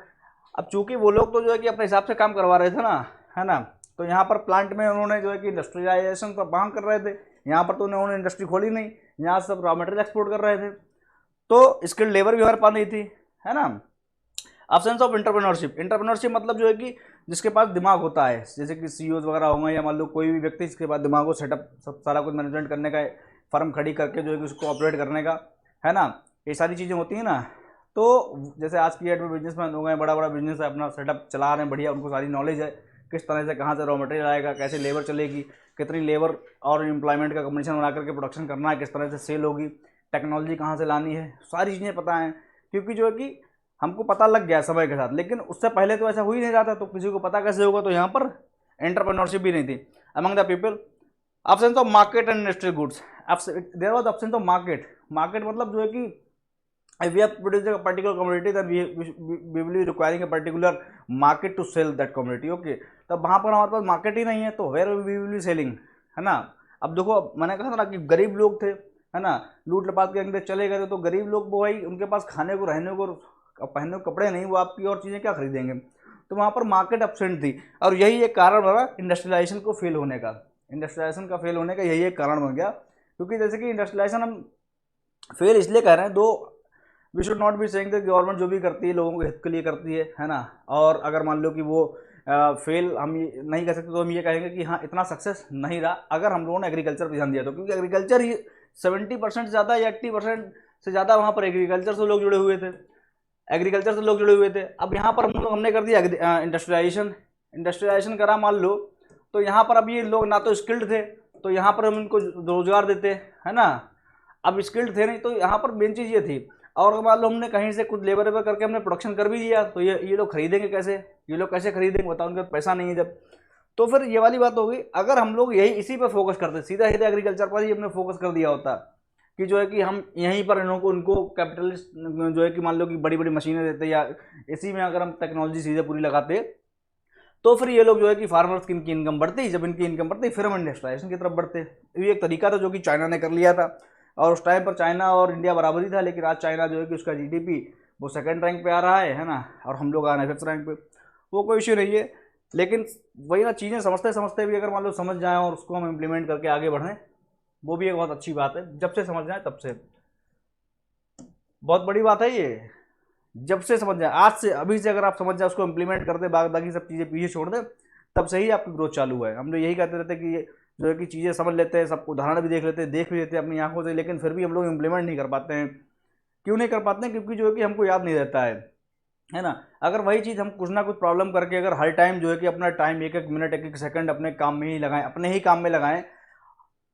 अब चूंकि वो लोग तो जो है कि अपने हिसाब से काम करवा रहे थे ना, है ना, तो यहाँ पर प्लांट में उन्होंने जो है कि इंडस्ट्रियलाइजेशन तो वहाँ कर रहे थे, यहाँ पर तो उन्होंने इंडस्ट्री खोली नहीं, यहाँ सब रॉ मटेरियल एक्सपोर्ट कर रहे थे, तो स्किल्ड लेबर भी हमारे पास नहीं थी, है ना। अब्सेंस ऑफ इंटरप्रेन्योरशिप, इंटरप्रेन्योरशिप मतलब जो है कि जिसके पास दिमाग होता है, जैसे कि सीईओ वगैरह होंगे, या मान लो कोई भी व्यक्ति जिसके पास दिमाग हो, सेटअप सब सारा कुछ मैनेजमेंट करने का, फर्म खड़ी करके जो है कि उसको ऑपरेट करने का, है ना, ये सारी चीज़ें होती हैं ना। तो जैसे आज की डेट में बिजनेसमैन हो गए, बड़ा बड़ा बिजनेस है, अपना सेटअप चला रहे हैं बढ़िया, उनको सारी नॉलेज है किस तरह से, कहाँ से रॉ मटेरियल आएगा, कैसे लेबर चलेगी, कितनी लेबर और एम्प्लॉयमेंट का कॉम्बिनेशन बना करके प्रोडक्शन करना है, किस तरह से सेल होगी, टेक्नोलॉजी कहाँ से लानी है, सारी चीज़ें पता है, क्योंकि जो है कि हमको पता लग गया समय के साथ। लेकिन उससे पहले तो ऐसा हो ही नहीं रहा था, तो किसी को पता कैसे होगा, तो यहाँ पर एंटरप्रेन्योरशिप भी नहीं थी among the people. Absence of market and industrial goods, there was absence of market, market मतलब जो है कि if we are producing a particular commodity then we will be requiring a particular market to sell that commodity, okay, तब वहाँ पर हमारे पास market ही नहीं है, तो where we will be selling, है ना। अब देखो, मैंने कहा था ना कि गरीब लोग थे, है ना, लूट लपाट के अंदर चले गए थे, तो गरीब लोग वो भाई, उनके पास खाने को, रहने को, पहनने को कपड़े नहीं, वो आपकी और चीज़ें क्या खरीदेंगे, तो वहाँ पर मार्केट एब्सेंट थी, और यही एक कारण बना इंडस्ट्रियलाइजेशन को फेल होने का, इंडस्ट्रियलाइजेशन का फेल होने का यही एक कारण बन गया। क्योंकि जैसे कि इंडस्ट्रियलाइजेशन हम फेल इसलिए कह रहे हैं, though we should not be saying that government जो भी करती है लोगों के हित के लिए करती है ना, और अगर मान लो कि वो फेल हम ये नहीं कर सकते, तो हम ये कहेंगे कि हाँ इतना सक्सेस नहीं रहा अगर हम लोगों ने एग्रीकल्चर पर ध्यान दिया तो, क्योंकि एग्रीकल्चर ही 70% से ज़्यादा या 80% से ज़्यादा वहाँ पर एग्रीकल्चर से लोग जुड़े हुए थे, एग्रीकल्चर से लोग जुड़े हुए थे। अब यहाँ पर हमने कर दिया इंडस्ट्रियलाइजेशन, इंडस्ट्रियलाइजेशन करा मान लो, तो यहाँ पर अब ये लोग ना तो स्किल्ड थे, तो यहाँ पर हम इनको रोजगार देते, है ना। अब स्किल्ड थे नहीं, तो यहाँ पर मेन चीज़ ये थी, और मान लो हमने कहीं से कुछ लेबर वेबर करके हमने प्रोडक्शन कर भी दिया, तो ये लोग खरीदेंगे कैसे, ये लोग कैसे खरीदेंगे बताओ, उनके पैसा नहीं है जब, तो फिर ये वाली बात होगी। अगर हम लोग यही इसी पर फोकस करते, सीधा सीधा एग्रीकल्चर पर ही हमने फोकस कर दिया होता, कि जो है कि हम यहीं पर उनको कैपिटलिस्ट जो है कि मान लो कि बड़ी बड़ी मशीनें देते, या इसी में अगर हम टेक्नोलॉजी सीधे पूरी लगाते, तो फिर ये लोग जो है कि फार्मर्स की इनकी इनकम बढ़ती, जब इनकी इनकम बढ़ती फिर हम इंडस्ट्रियलाइजेशन की तरफ बढ़ते। ये एक तरीका था जो कि चाइना ने कर लिया था, और उस टाइम पर चाइना और इंडिया बराबर ही था, लेकिन आज चाइना जो है कि उसका जीडीपी वो सेकंड रैंक पे आ रहा है ना, और हम लोग आ रहे हैं फिफ्थ रैंक पे, वो कोई इश्यू नहीं है। लेकिन वही ना, चीज़ें समझते समझते भी अगर मान लो समझ जाएँ और उसको हम इम्प्लीमेंट करके आगे बढ़ें, वो भी एक बहुत अच्छी बात है। जब से समझ जाए तब से, बहुत बड़ी बात है ये, जब से समझ जाए, आज से, अभी से अगर आप समझ जाए, उसको इम्प्लीमेंट कर दे, बाकी सब चीज़ें पीछे छोड़ दें, तब से ही आपकी ग्रोथ चालू है। हम लोग यही कहते रहते हैं कि ये जो है कि चीज़ें समझ लेते हैं, सब उदाहरण भी देख लेते हैं, देख भी लेते हैं अपनी आंखों से, लेकिन फिर भी हम लोग इम्प्लीमेंट नहीं कर पाते हैं। क्यों नहीं कर पाते हैं? क्योंकि जो है कि हमको याद नहीं रहता है ना। अगर वही चीज़ हम कुछ ना कुछ प्रॉब्लम करके अगर हर टाइम जो है कि अपना टाइम एक एक मिनट एक एक सेकंड अपने काम में ही लगाएं, अपने ही काम में लगाएं,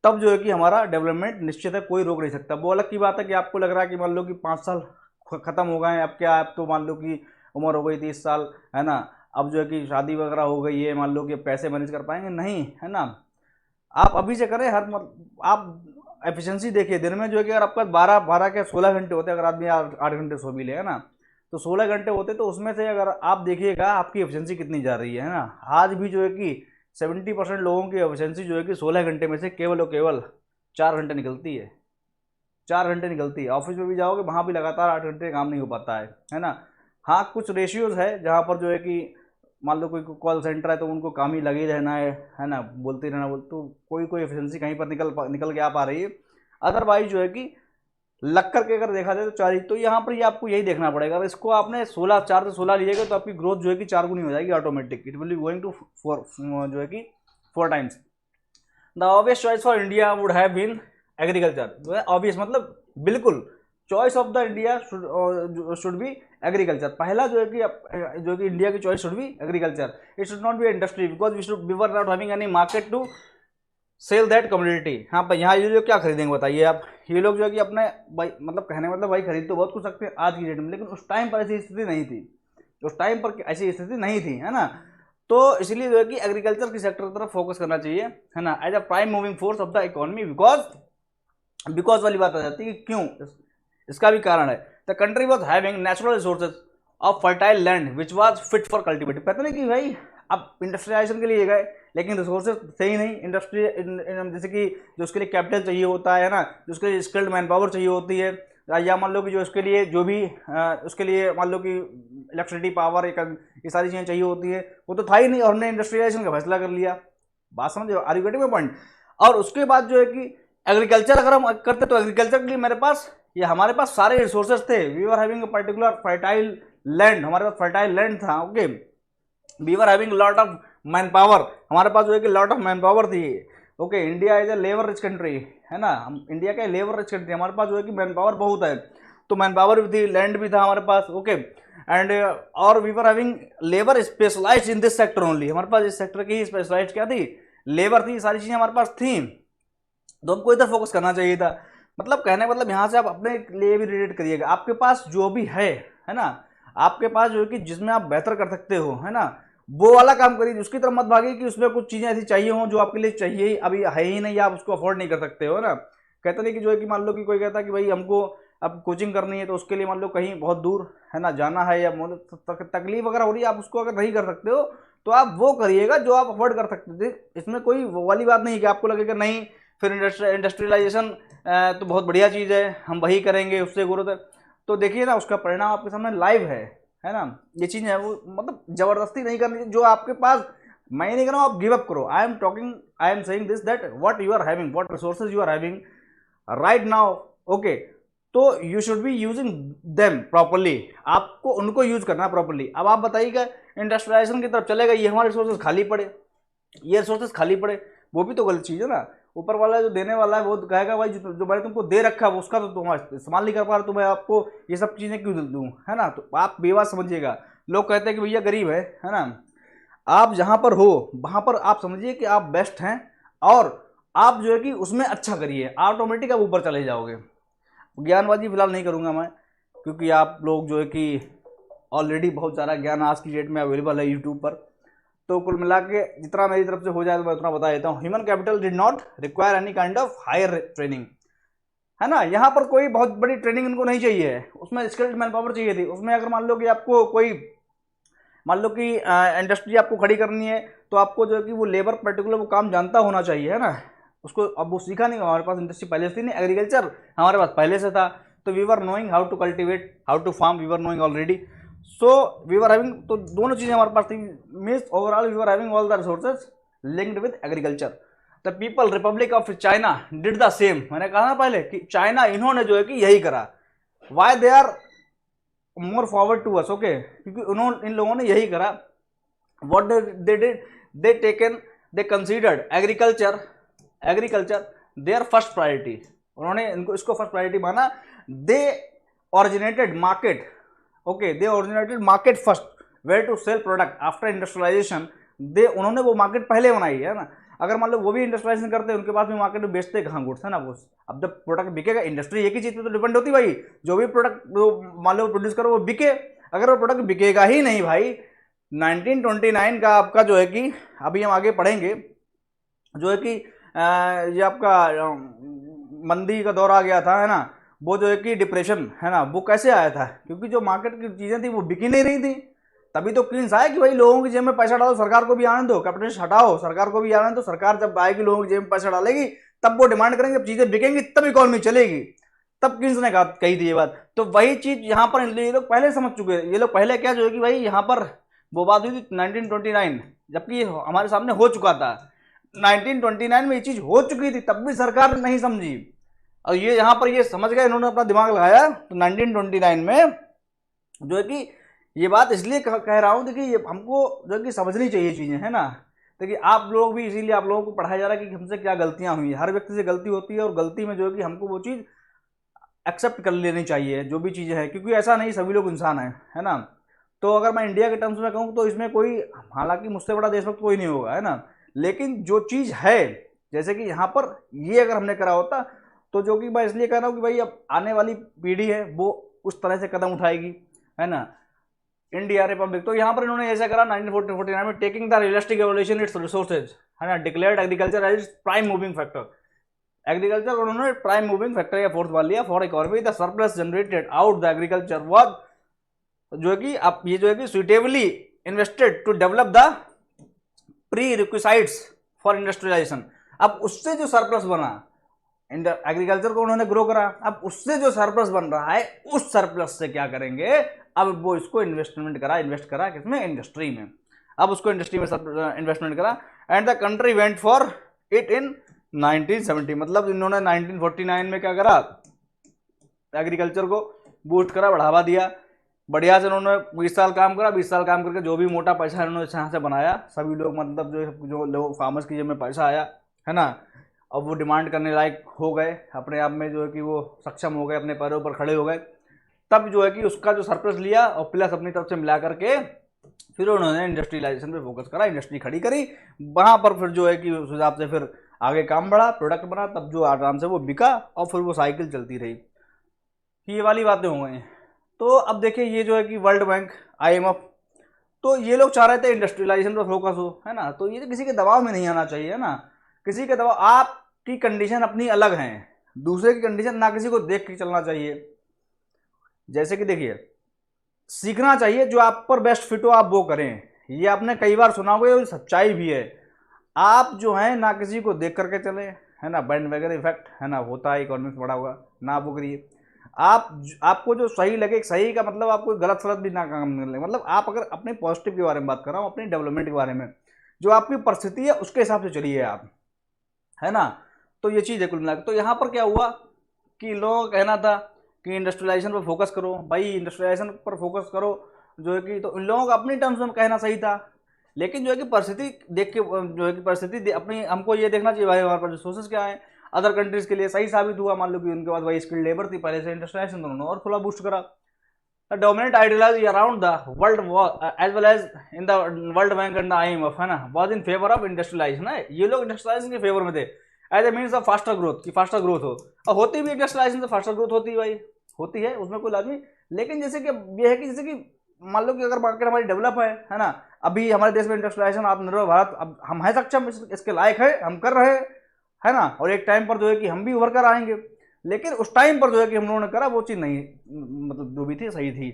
तब जो है कि हमारा डेवलपमेंट निश्चित है, कोई रोक नहीं सकता। वो अलग की बात है कि आपको लग रहा है कि मान लो कि 5 साल ख़त्म हो गए, अब क्या, अब तो मान लो कि उम्र हो गई 30 साल, है ना, अब जो है कि शादी वगैरह हो गई है, मान लो कि पैसे मैनेज कर पाएंगे, नहीं, है ना। आप अभी से करें, आप एफिशिएंसी देखिए, दिन में जो है कि अगर आपका 12 क्या 16 घंटे होते हैं, अगर आदमी 8 घंटे सो भी ले, है ना, तो 16 घंटे होते, तो उसमें से अगर आप देखिएगा आपकी एफिशिएंसी कितनी जा रही है ना। आज भी जो है कि 70% लोगों की एफिशिएंसी जो है कि 16 घंटे में से केवल और केवल 4 घंटे निकलती है, 4 घंटे निकलती है। ऑफिस में भी जाओगे, वहाँ भी लगातार 8 घंटे काम नहीं हो पाता है ना। हाँ, कुछ रेशियोज़ है जहाँ पर जो है कि मान लो कोई कॉल सेंटर है, तो उनको काम ही लगे रहना है ना, बोलते रहना, तो कोई एफिशिएंसी कहीं पर निकल के आ पा रही है। अदरवाइज जो है कि लग करके अगर देखा जाए तो 4 ही, तो यहाँ पर ये आपको यही देखना पड़ेगा। अगर इसको आपने 4 से 16 लीजिएगा, तो आपकी ग्रोथ जो है कि 4 गुनी हो जाएगी automatic, it will be going to 4 जो है कि 4 times. The obvious choice for India would have been agriculture. जो है ऑब्वियस मतलब बिल्कुल, choice of the India should be agriculture. पहला जो है कि इंडिया की choice should be agriculture, it should not be industry, because we were not having any market to sell that community. हाँ पर यहाँ ये लोग क्या खरीदेंगे बताइए आप, ये लोग जो है कि अपने भाई मतलब कहने मतलब भाई खरीद तो बहुत कुछ सकते हैं आज की डेट में, लेकिन उस टाइम पर ऐसी स्थिति नहीं थी, उस टाइम पर ऐसी स्थिति नहीं थी, है ना। तो इसलिए जो है कि एग्रीकल्चर की सेक्टर की तरफ फोकस करना चाहिए, है ना, as a prime moving force of the economy. Because वाली बात आ जाती है कि क्यों, इसका भी कारण है। The country was having natural resources of fertile land which was fit for cultivative. कहते नहीं कि भाई अब इंडस्ट्रियलाइजेशन के लिए गए लेकिन रिसोर्सेज सही नहीं, इंडस्ट्री जैसे कि जो उसके लिए कैपिटल चाहिए होता है ना, जो उसके लिए स्किल्ड मैन पावर चाहिए होती है, या मान लो कि जो उसके लिए जो भी उसके लिए मान लो कि इलेक्ट्रिसिटी पावर ये सारी चीज़ें चाहिए होती है, वो तो था ही नहीं और हमने इंडस्ट्रियलाइजेशन का फैसला कर लिया। बात समझे, are you getting my point. और उसके बाद जो है कि एग्रीकल्चर अगर हम करते तो एग्रीकल्चर के लिए मेरे पास ये हमारे पास सारे रिसोर्सेज थे, we are having a particular fertile land, हमारे पास फर्टाइल लैंड था, okay, we are having lot of man power, हमारे पास जो है कि लॉट ऑफ मैन पावर थी, okay. India is a labour rich country, है ना, हम इंडिया का लेबर रिच कंट्री, हमारे पास जो है कि मैन पावर बहुत है, तो मैन पावर भी थी, लैंड भी था हमारे पास, ओके। एंड और we are having labour specialised in this sector only, हमारे पास इस सेक्टर की स्पेशलाइज्ड क्या थी, लेबर थी, सारी चीजें हमारे पास थी, तो हमको इधर फोकस करना चाहिए था। मतलब कहने मतलब यहाँ से आप अपने लिए भी रिलेट करिएगा, आपके पास जो भी है ना, आपके पास जो है कि जिसमें आप बेहतर कर सकते हो, है ना, वो वाला काम करिए, उसकी तरफ मत भागिए कि उसमें कुछ चीजें ऐसी चाहिए हो जो आपके लिए चाहिए ही अभी है ही नहीं, आप उसको अफोर्ड नहीं कर सकते हो, है ना। कहते नहीं कि जो है कि मान लो कि कोई कहता है कि भाई हमको अब कोचिंग करनी है तो उसके लिए मान लो कहीं बहुत दूर, है ना, जाना है या तकलीफ अगर हो रही है, आप उसको अगर नहीं कर सकते हो तो आप वो करिएगा जो आप अफोर्ड कर सकते थे। इसमें कोई वो वाली बात नहीं कि आपको लगेगा नहीं फिर इंडस्ट्रियलाइजेशन तो बहुत बढ़िया चीज़ है, हम वही करेंगे, उससे जरूरत है, तो देखिए ना उसका परिणाम आपके सामने लाइव है ना। ये चीज़ है वो मतलब जबरदस्ती नहीं करनी, जो आपके पास, मैं नहीं कह रहा हूँ आप गिव अप करो, I am saying this that what you are having, what resources you are having right now, okay, तो you should be using them properly, आपको उनको यूज करना है प्रॉपरली। अब आप बताइएगा इंडस्ट्रियलाइजेशन की तरफ चलेगा, ये हमारे रिसोर्सेज खाली पड़े, ये रिसोर्सेज खाली पड़े, वो भी तो गलत चीज़ है ना। ऊपर वाला जो देने वाला है वो तो कहेगा भाई जो मैंने तुमको दे रखा है उसका तो तुम इस्तेमाल नहीं कर पा रहे, तो मैं आपको ये सब चीज़ें क्यों दूँ, है ना। तो आप बेबात समझिएगा, लोग कहते हैं कि भैया गरीब है ना, आप जहाँ पर हो वहाँ पर आप समझिए कि आप बेस्ट हैं और आप जो है कि उसमें अच्छा करिए, ऑटोमेटिक आप ऊपर चले जाओगे। ज्ञानबाजी फिलहाल नहीं करूँगा मैं, क्योंकि आप लोग जो है कि ऑलरेडी बहुत सारा ज्ञान आज की डेट में अवेलेबल है यूट्यूब पर, तो कुल मिला के जितना मेरी तरफ से हो जाए तो मैं उतना बता देता हूँ। Human capital did not require any kind of higher training, है ना, यहाँ पर कोई बहुत बड़ी ट्रेनिंग इनको नहीं चाहिए, उसमें स्किल्ड मैन पावर चाहिए थी। उसमें अगर मान लो कि आपको कोई मान लो कि इंडस्ट्री आपको खड़ी करनी है तो आपको जो है कि वो लेबर पर्टिकुलर वो काम जानता होना चाहिए, है ना, उसको अब वो सीखा नहीं, हमारे पास इंडस्ट्री पहले से थी नहीं, एग्रीकल्चर हमारे पास पहले से था, तो we were knowing how to cultivate, how to farm, we were knowing already, so we were having, तो दोनों चीज़ें हमारे पास थी, means overall we were having all the resources linked with agriculture. The people republic of China did the same, मैंने कहा ना पहले कि चाइना इन्होंने जो है कि यही करा, why they are more forward to us, okay, क्योंकि उन्होंने इन लोगों ने यही करा, what they did, they taken, they considered agriculture their first priority, उन्होंने इनको इसको फर्स्ट प्रायोरिटी माना, they originated market, okay, they originated market first, where to sell product after industrialisation, they उन्होंने वो मार्केट पहले बनाई है ना। अगर मान लो वो भी इंडस्ट्रियलाइजेशन करते हैं, उनके पास भी मार्केट में बेचते कहाँ गुड्स, है ना, वो अब जब प्रोडक्ट बिकेगा, इंडस्ट्री एक ही चीज़ पे तो डिपेंड होती है भाई, जो भी प्रोडक्ट मान लो प्रोड्यूस करो वो बिके, अगर वो प्रोडक्ट बिकेगा ही नहीं भाई, 1929 का आपका जो है कि अभी हम आगे पढ़ेंगे जो है कि ये आपका मंदी का दौर आ गया था, है ना, वो जो है कि डिप्रेशन, है ना, वो कैसे आया था, क्योंकि जो मार्केट की चीज़ें थी वो बिकी नहीं रही थी, तभी तो क्लींस आया कि भाई लोगों की जेब में पैसा डालो, सरकार को भी आने दो, कैपिटलिस्ट हटाओ, सरकार को भी आने दो, सरकार जब आएगी लोगों की जेब में पैसा डालेगी तब वो डिमांड करेंगे, जब चीज़ें बिकेंगी तब इकॉनमी चलेगी, तब क्लींस ने कही थी ये बात। तो वही चीज़ यहाँ पर ये लोग पहले समझ चुके हैं, ये लोग पहले क्या जो है कि भाई यहाँ पर वो बात हुई थी 1929, जबकि ये हमारे सामने हो चुका था, 1929 में ये चीज़ हो चुकी थी, तब भी सरकार नहीं समझी, और ये यहाँ पर ये समझ गए, इन्होंने अपना दिमाग लगाया, तो 1929 में जो है कि ये बात इसलिए कह रहा हूँ, देखिए ये हमको जो है कि समझनी चाहिए चीज़ें, है ना। देखिए आप लोग भी, इसीलिए आप लोगों को पढ़ाया जा रहा है कि हमसे क्या गलतियाँ हुई, हर व्यक्ति से गलती होती है, और गलती में जो है कि हमको वो चीज़ एक्सेप्ट कर लेनी चाहिए जो भी चीज़ें हैं, क्योंकि ऐसा नहीं सभी लोग इंसान हैं, है ना। तो अगर मैं इंडिया के टर्म्स में कहूँ तो इसमें कोई, हालांकि मुझसे बड़ा देशभक्त कोई नहीं होगा, है ना, लेकिन जो चीज़ है जैसे कि यहाँ पर ये अगर हमने करा होता, तो जो कि मैं इसलिए कह रहा हूँ कि भाई अब आने वाली पीढ़ी है वो उस तरह से कदम उठाएगी, है ना। इंडिया रिपब्लिक, तो यहाँ पर इन्होंने ऐसा करा 1949 में, taking the realistic evolution its resources, है ना, declared agriculture as prime moving factor. Agriculture उन्होंने प्राइम मूविंग फैक्टर या फोर्स मान लिया for economy. The surplus generated out the agriculture was, जो है कि अब ये जो है कि suitably invested to develop the prerequisites for industrialisation. अब उससे जो सरप्लस बना, एग्रीकल्चर को उन्होंने ग्रो करा, अब उससे जो सरप्लस बन रहा है उस सरप्लस से क्या करेंगे, अब वो इसको इन्वेस्ट करा किसमें, इंडस्ट्री में। अब उसको इंडस्ट्री में इन्वेस्टमेंट करा and the country went for it in 1970। मतलब इन्होंने 1949 में क्या करा, एग्रीकल्चर को बूस्ट करा, बढ़ावा दिया, बढ़िया से उन्होंने 20 साल काम करा। 20 साल काम करके जो भी मोटा पैसा उन्होंने यहाँ से बनाया, सभी लोग मतलब जो लोग फार्मर्स की जेब में पैसा आया, है ना, अब वो डिमांड करने लायक हो गए, अपने आप में जो है कि वो सक्षम हो गए, अपने पैरों पर खड़े हो गए। तब जो है कि उसका जो सरप्लस लिया और प्लस अपनी तरफ से मिला करके फिर उन्होंने इंडस्ट्रियलाइजेशन पे फोकस करा, इंडस्ट्री खड़ी करी, वहाँ पर फिर जो है कि उस हिसाब से फिर आगे काम बढ़ा, प्रोडक्ट बना, तब जो आराम से वो बिका और फिर वो साइकिल चलती रही। ये वाली बातें हो गई। तो अब देखिए ये जो है कि वर्ल्ड बैंक, IMF, तो ये लोग चाह रहे थे इंडस्ट्रियलाइजेशन पर फोकस हो, है ना। तो ये तो किसी के दबाव में नहीं आना चाहिए, है ना, किसी के दबाव, आपकी कंडीशन अपनी अलग है, दूसरे की कंडीशन ना किसी को देख के चलना चाहिए। जैसे कि देखिए, सीखना चाहिए जो आप पर बेस्ट फिट हो आप वो करें, ये आपने कई बार सुना होगा, ये सच्चाई भी है। आप जो है ना किसी को देख करके चले, है ना, बैंड वगैरह इफेक्ट, है ना, होता है इकोनॉमिक्स बड़ा होगा ना, आप वो करिए। आपको जो सही लगे, सही का मतलब आपको गलत सलत भी ना काम लगे, मतलब आप अगर अपने पॉजिटिव के बारे में बात कर रहा हूँ, अपनी डेवलपमेंट के बारे में, जो आपकी परिस्थिति है उसके हिसाब से चलिए आप, है ना। तो ये चीज़ है कुल मिलाकर। तो यहाँ पर क्या हुआ कि लोगों का कहना था कि इंडस्ट्रियलाइजेशन पर फोकस करो, भाई इंडस्ट्रियलाइजेशन पर फोकस करो, जो है कि, तो इन लोगों का अपनी टर्म्स में कहना सही था, लेकिन जो है कि परिस्थिति देख के, जो है कि परिस्थिति अपनी, हमको ये देखना चाहिए भाई हमारे पास रिसोर्सेज क्या है। अदर कंट्रीज के लिए सही साबित हुआ, मान लो कि उनके पास वही स्किल्ड लेबर थी पहले से, इंडस्ट्रियलाइजेशन तो उन्होंने और थोड़ा बूस्ट करा। The dominant ideology around the world as well as in the world bank and the IMF, है ना, was in favour of industrialisation, है, ये लोग इंडस्ट्रियलाइजेशन के फेवर में थे as a means of faster growth, की फास्टर ग्रोथ हो, और होती भी इंडस्ट्रियलाइजेशन से फास्टर ग्रोथ होती है भाई, होती है, उसमें कोई लाजमी। लेकिन जैसे कि ये है कि जैसे कि मान लो कि अगर मार्केट हमारी डेवलप है ना, अभी हमारे देश में इंडस्ट्रियलाइजेशन आत्मनिर्भर भारत, अब हम है सक्षम, इसके लायक है, हम कर रहे हैं, है ना, और एक टाइम पर जो है कि हम भी उभर कर आएंगे। लेकिन उस टाइम पर जो है कि हम लोगों ने करा वो चीज़ नहीं, मतलब जो भी थी सही थी,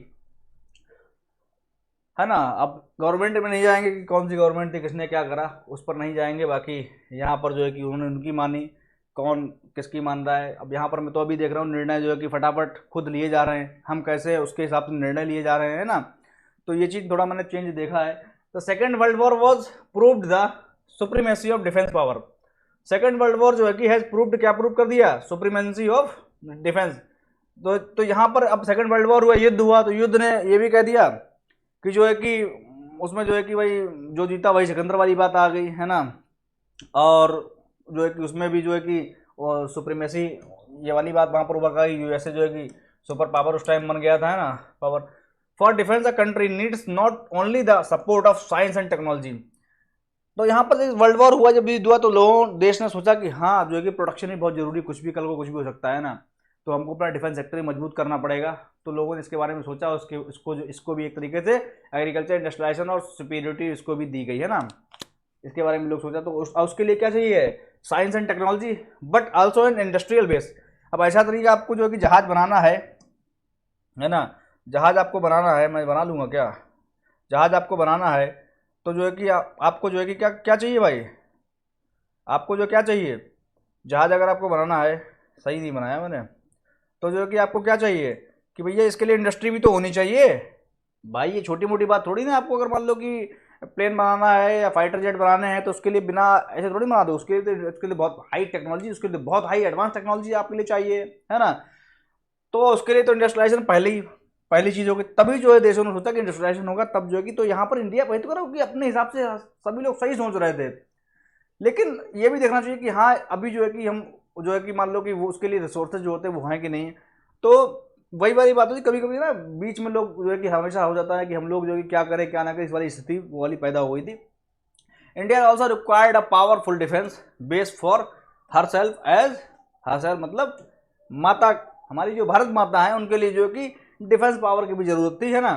है ना। अब गवर्नमेंट में नहीं जाएंगे कि कौन सी गवर्नमेंट थी, किसने क्या करा, उस पर नहीं जाएंगे। बाकी यहाँ पर जो है कि उन्होंने उनकी मानी, कौन किसकी मान रहा है। अब यहाँ पर मैं तो अभी देख रहा हूँ निर्णय जो है कि फटाफट खुद लिए जा रहे हैं, हम कैसे उसके हिसाब से निर्णय लिए जा रहे हैं ना। तो ये चीज़ थोड़ा मैंने चेंज देखा है। The second world war was proved the supremacy of defence power. Second world war जो है कि हैज प्रूव्ड, क्या प्रूव कर दिया, सुप्रीमेसी ऑफ डिफेंस। तो यहाँ पर अब सेकेंड वर्ल्ड वॉर हुआ, युद्ध हुआ, तो युद्ध ने ये भी कह दिया कि जो है कि उसमें जो है कि भाई जो जीता वही सिकंदर वाली बात आ गई, है ना। और जो है कि उसमें भी जो है कि सुप्रीमेसी ये वाली बात वहाँ पर उभर गई, USA जो है कि सुपर पावर उस टाइम बन गया था, है ना, power. For defence the country needs not only the support of science and technology. तो यहाँ पर वर्ल्ड वॉर हुआ, जब युद्ध हुआ, तो लोगों देश ने सोचा कि हाँ जो है कि प्रोडक्शन ही बहुत जरूरी, कुछ भी कल को कुछ भी हो सकता है ना, तो हमको अपना डिफेंस सेक्टर ही मजबूत करना पड़ेगा। तो लोगों ने इसके बारे में सोचा, इसको भी एक तरीके से एग्रीकल्चर इंडस्ट्रियलाइजेशन और सुपीरियरिटी इसको भी दी गई, है ना, इसके बारे में लोग सोचा। तो उसके लिए क्या चाहिए, science and technology, but also an industrial base. अब ऐसा तरीका आपको जो है कि जहाज बनाना है ना, जहाज आपको बनाना है, मैं बना लूँगा क्या, जहाज आपको बनाना है, तो जो है कि आपको जो है कि क्या क्या चाहिए भाई, आपको जो क्या चाहिए, जहाज अगर आपको बनाना है, सही नहीं बनाया मैंने, तो जो है कि आपको क्या चाहिए कि भैया इसके लिए इंडस्ट्री भी तो होनी चाहिए भाई। ये छोटी मोटी बात थोड़ी ना, आपको अगर मान लो कि प्लेन बनाना है या फाइटर जेट बनाने हैं, तो उसके लिए बिना ऐसे थोड़ी बना दो, उसके लिए बहुत हाई टेक्नोलॉजी, उसके लिए बहुत हाई एडवांस टेक्नोलॉजी आपके लिए चाहिए, है ना। तो उसके लिए तो इंडस्ट्रियलाइजेशन पहली चीज़ होगी, तभी जो है देशों ने सोचा कि इंडस्ट्रियलाइजेशन होगा, तब जो है कि, तो यहाँ पर इंडिया वही तो करो कि अपने हिसाब से सभी लोग सही सोच रहे थे। लेकिन ये भी देखना चाहिए कि हाँ अभी जो है कि हम जो है कि मान लो कि वो उसके लिए रिसोर्सेज जो होते हैं वो हैं कि नहीं। तो वही वाली बात होती, कभी कभी ना बीच में लोग जो है कि हमेशा हो जाता है कि हम लोग जो है कि क्या करें क्या ना करें, इस वाली स्थिति वो वाली पैदा हो गई थी। India also required a powerful defence base for herself as herself मतलब माता, हमारी जो भारत माता है उनके लिए जो कि डिफेंस पावर की भी जरूरत थी, है ना।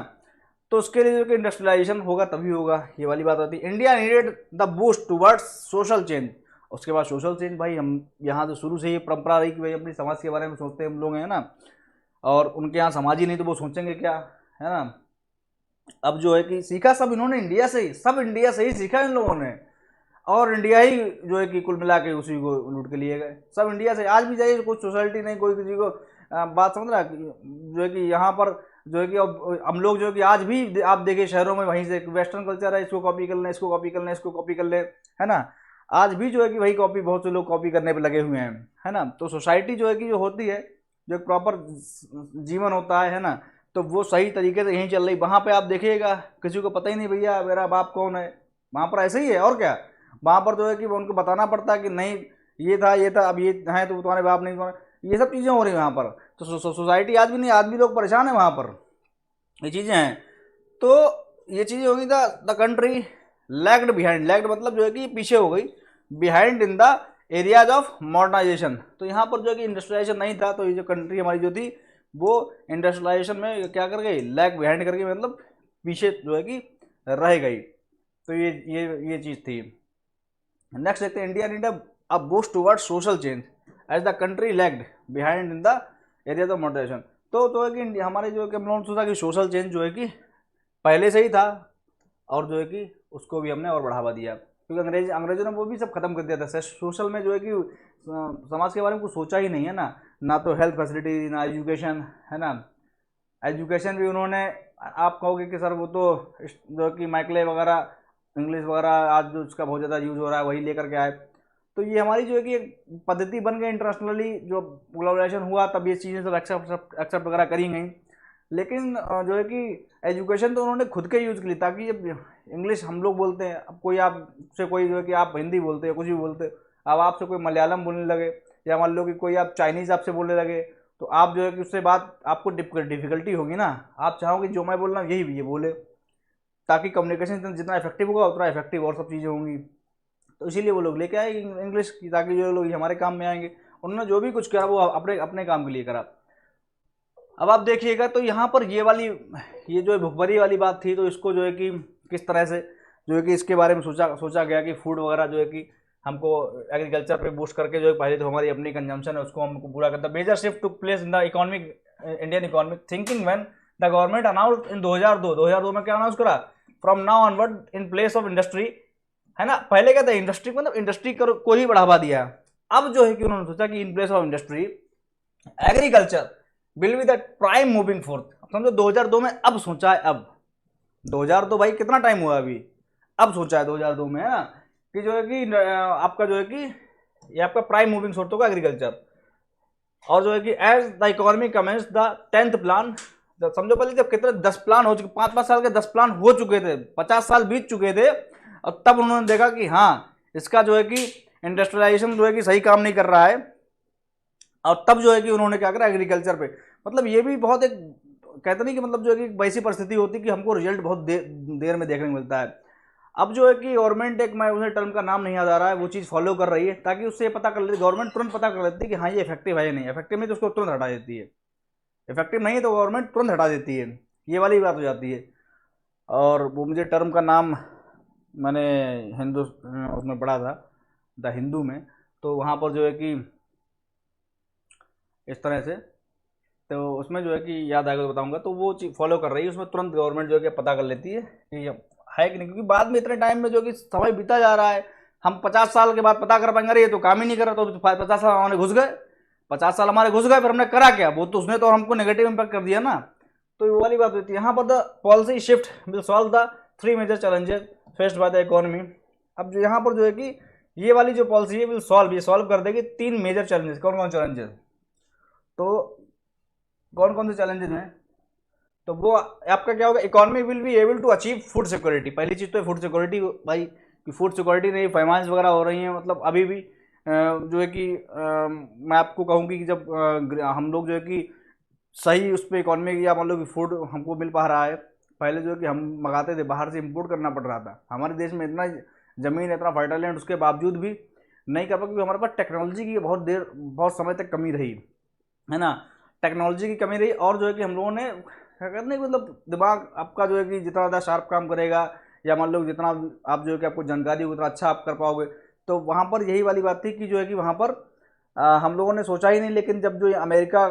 तो उसके लिए जो कि इंडस्ट्रियलाइजेशन होगा तभी होगा, ये वाली बात होती है। India needed the boost towards social change. उसके बाद सोशल चेंज, भाई हम यहाँ से शुरू से ही परंपरा रही कि भाई अपनी समाज के बारे में सोचते हैं हम लोग, हैं ना। और उनके यहाँ समाज ही नहीं तो वो सोचेंगे क्या, है ना। अब जो है कि सीखा सब इन्होंने इंडिया से ही, सब इंडिया से ही सीखा इन लोगों ने, और इंडिया ही जो है कि कुल मिला के उसी को लूट के लिए गए, सब इंडिया से। आज भी जाइए कुछ सोसाइटी नहीं, कोई किसी को बात समझ रहा है जो है कि यहाँ पर जो है कि अब हम लोग जो है कि आज भी आप देखिए शहरों में वहीं से वेस्टर्न कल्चर है, इसको कॉपी कर लें, इसको कॉपी कर लें, इसको कॉपी कर लें, है ना। आज भी जो है कि वही कॉपी, बहुत से लोग कॉपी करने पे लगे हुए हैं, है ना। तो सोसाइटी जो है कि जो होती है, जो एक प्रॉपर जीवन होता है ना, तो वो सही तरीके से यहीं चल रही। वहाँ पे आप देखिएगा किसी को पता ही नहीं भैया मेरा बाप कौन है, वहाँ पर ऐसे ही है और क्या। वहाँ पर जो है कि उनको बताना पड़ता है कि नहीं ये था अब ये है तो तुम्हारे बाप नहीं, तुम्हारे ये सब चीज़ें हो रही हैं वहाँ पर। तो सोसाइटी आज भी नहीं, आज भी लोग परेशान है वहाँ पर, ये चीज़ें हैं। तो ये चीज़ें होगी the country lagged behind, lagged मतलब जो है कि पीछे हो गई, behind in the areas of modernisation. तो यहाँ पर जो है कि इंडस्ट्रियलाइजेशन नहीं था, तो ये जो कंट्री हमारी जो थी वो इंडस्ट्रियलाइजेशन में क्या कर गई, लैग बिहाइंड करके, मतलब पीछे जो है कि रह गई। तो ये चीज़ थी। नेक्स्ट देखते हैं, India need a boost toward social change as the country lagged behind in the areas of modernisation. तो है कि हमारे जो है कि हम लोगों ने सोचा कि सोशल चेंज जो है कि पहले से ही था, और जो है कि उसको भी हमने और बढ़ावा दिया, क्योंकि अंग्रेजों ने वो भी सब खत्म कर दिया था। सोशल में जो है कि समाज के बारे में कुछ सोचा ही नहीं है ना, ना तो हेल्थ फैसिलिटी, ना एजुकेशन, है ना। एजुकेशन भी उन्होंने, आप कहोगे कि सर वो तो जो कि माइकले वगैरह, इंग्लिश वगैरह आज जो उसका बहुत ज़्यादा यूज हो रहा है वही लेकर के आए। तो ये हमारी जो है कि एक पद्धति बन गई इंटरनेशनली, जो ग्लोबलाइजेशन हुआ तब ये चीज़ें सब एक्सेप्ट वगैरह करी गई। लेकिन जो है कि एजुकेशन तो उन्होंने खुद के यूज़ के लिए, ताकि जब इंग्लिश हम लोग बोलते हैं, अब कोई आपसे कोई जो है कि आप हिंदी बोलते हैं, कुछ भी बोलते, अब आपसे कोई मलयालम बोलने लगे, या मान लो कि कोई आप चाइनीज़ आपसे बोलने लगे, तो आप जो है कि उससे बात आपको डिफिकल्टी होगी ना। आप चाहोगे जो मैं बोल रहा हूँ यही ये बोले, ताकि कम्युनिकेशन जितना इफेक्टिव होगा उतना इफेक्टिव और सब चीज़ें होंगी। तो इसीलिए वो लोग लेके आए इंग्लिश की, ताकि जो लोग हमारे काम में आएंगे। उन्होंने जो भी कुछ करा वो अपने अपने काम के लिए करा। अब आप देखिएगा तो यहाँ पर ये जो भुखमरी वाली बात थी, तो इसको जो है कि किस तरह से जो है कि इसके बारे में सोचा गया कि फूड वगैरह जो है कि हमको एग्रीकल्चर पे बूस्ट करके, जो है पहले तो हमारी अपनी कंजम्पशन है उसको हमको पूरा करता। Major shift took place in the economic Indian economic thinking when the government announce in 2002 में क्या अनाउंस करा, from now onward in place of industry, है ना। पहले क्या था, इंडस्ट्री मतलब इंडस्ट्री को ही बढ़ावा दिया। अब जो है कि उन्होंने सोचा कि इन place of industry agriculture will be the prime moving force. समझो 2002 में अब सोचा है, अब 2002 भाई कितना टाइम हुआ अभी, अब सोचा है 2002 में, है ना, कि जो है कि आपका जो है कि ये आपका प्राइम मूविंग सोर्स होगा एग्रीकल्चर। और जो है कि as the economy commence the 10th plan, समझो पहले जब कितने 10 प्लान हो चुके, 5-5 साल के 10 प्लान हो चुके थे, 50 साल बीत चुके थे, और तब उन्होंने देखा कि हाँ इसका जो है कि इंडस्ट्रियलाइजेशन जो है कि सही काम नहीं कर रहा है, और तब जो है कि उन्होंने क्या करा एग्रीकल्चर पे। मतलब ये भी बहुत एक कहते नहीं कि मतलब जो है कि वैसी परिस्थिति होती कि हमको रिजल्ट बहुत देर में देखने को मिलता है। अब जो है कि गवर्नमेंट एक, मैं उसे टर्म का नाम नहीं याद आ रहा है, वो चीज़ फॉलो कर रही है, ताकि उससे पता कर लेती गवर्नमेंट, तुरंत पता कर लेती है कि हाँ ये इफेक्टिव है या नहीं। इफेक्टिव नहीं तो उसको तुरंत हटा देती है, इफेक्टिव नहीं है तो गवर्नमेंट तुरंत हटा देती है, ये वाली बात हो जाती है। और वो मुझे टर्म का नाम मैंने हिंदू उसमें पढ़ा था, द हिंदू में, तो वहाँ पर जो है कि इस तरह से, तो उसमें जो है कि याद आएगा तो बताऊंगा। तो वो चीज़ फॉलो कर रही है, उसमें तुरंत गवर्नमेंट जो है कि पता कर लेती है कि है कि नहीं, क्योंकि बाद में इतने टाइम में जो कि समय बीता जा रहा है, हम 50 साल के बाद पता कर पाएंगे, अरे ये तो काम ही नहीं कर रहा, तो 50 साल हमारे घुस गए, 50 साल हमारे घुस गए, फिर हमने करा क्या, वो तो उसने तो हमको नेगेटिव इम्पैक्ट कर दिया ना। तो ये वाली बात होती है। यहाँ पर the policy shift will solve the 3 major challenges faced by the economy. अब जो यहाँ पर जो है कि ये वाली जो पॉलिसी है विल सॉल्व, ये सॉल्व कर देगी 3 मेजर चैलेंजेस। कौन कौन चैलेंजेस, तो कौन कौन से चैलेंजेस हैं, तो वो आपका क्या होगा, economy will be able to achieve food security. पहली चीज़ तो है फूड सिक्योरिटी भाई, कि फूड सिक्योरिटी नहीं, फाइनेंस वगैरह हो रही है, मतलब अभी भी जो है कि मैं आपको कहूँगी कि जब हम लोग जो है कि सही उस पर इकोनॉमी, या मान लो कि फूड हमको मिल पा रहा है, पहले जो है कि हम मंगाते थे बाहर से, इम्पोर्ट करना पड़ रहा था। हमारे देश में इतना ज़मीन, इतना फर्टाइल लैंड, उसके बावजूद भी नहीं कर पाए क्योंकि हमारे पास टेक्नोलॉजी की बहुत समय तक कमी रही, है ना। टेक्नोलॉजी की कमी रही, और जो है कि हम लोगों ने क्या कहते हैं, मतलब दिमाग आपका जो है कि जितना ज़्यादा शार्प काम करेगा, या मान लो जितना आप जो है कि आपको जानकारी होगी उतना अच्छा आप कर पाओगे। तो वहाँ पर यही वाली बात थी कि जो है कि वहाँ पर हम लोगों ने सोचा ही नहीं, लेकिन जब जो अमेरिका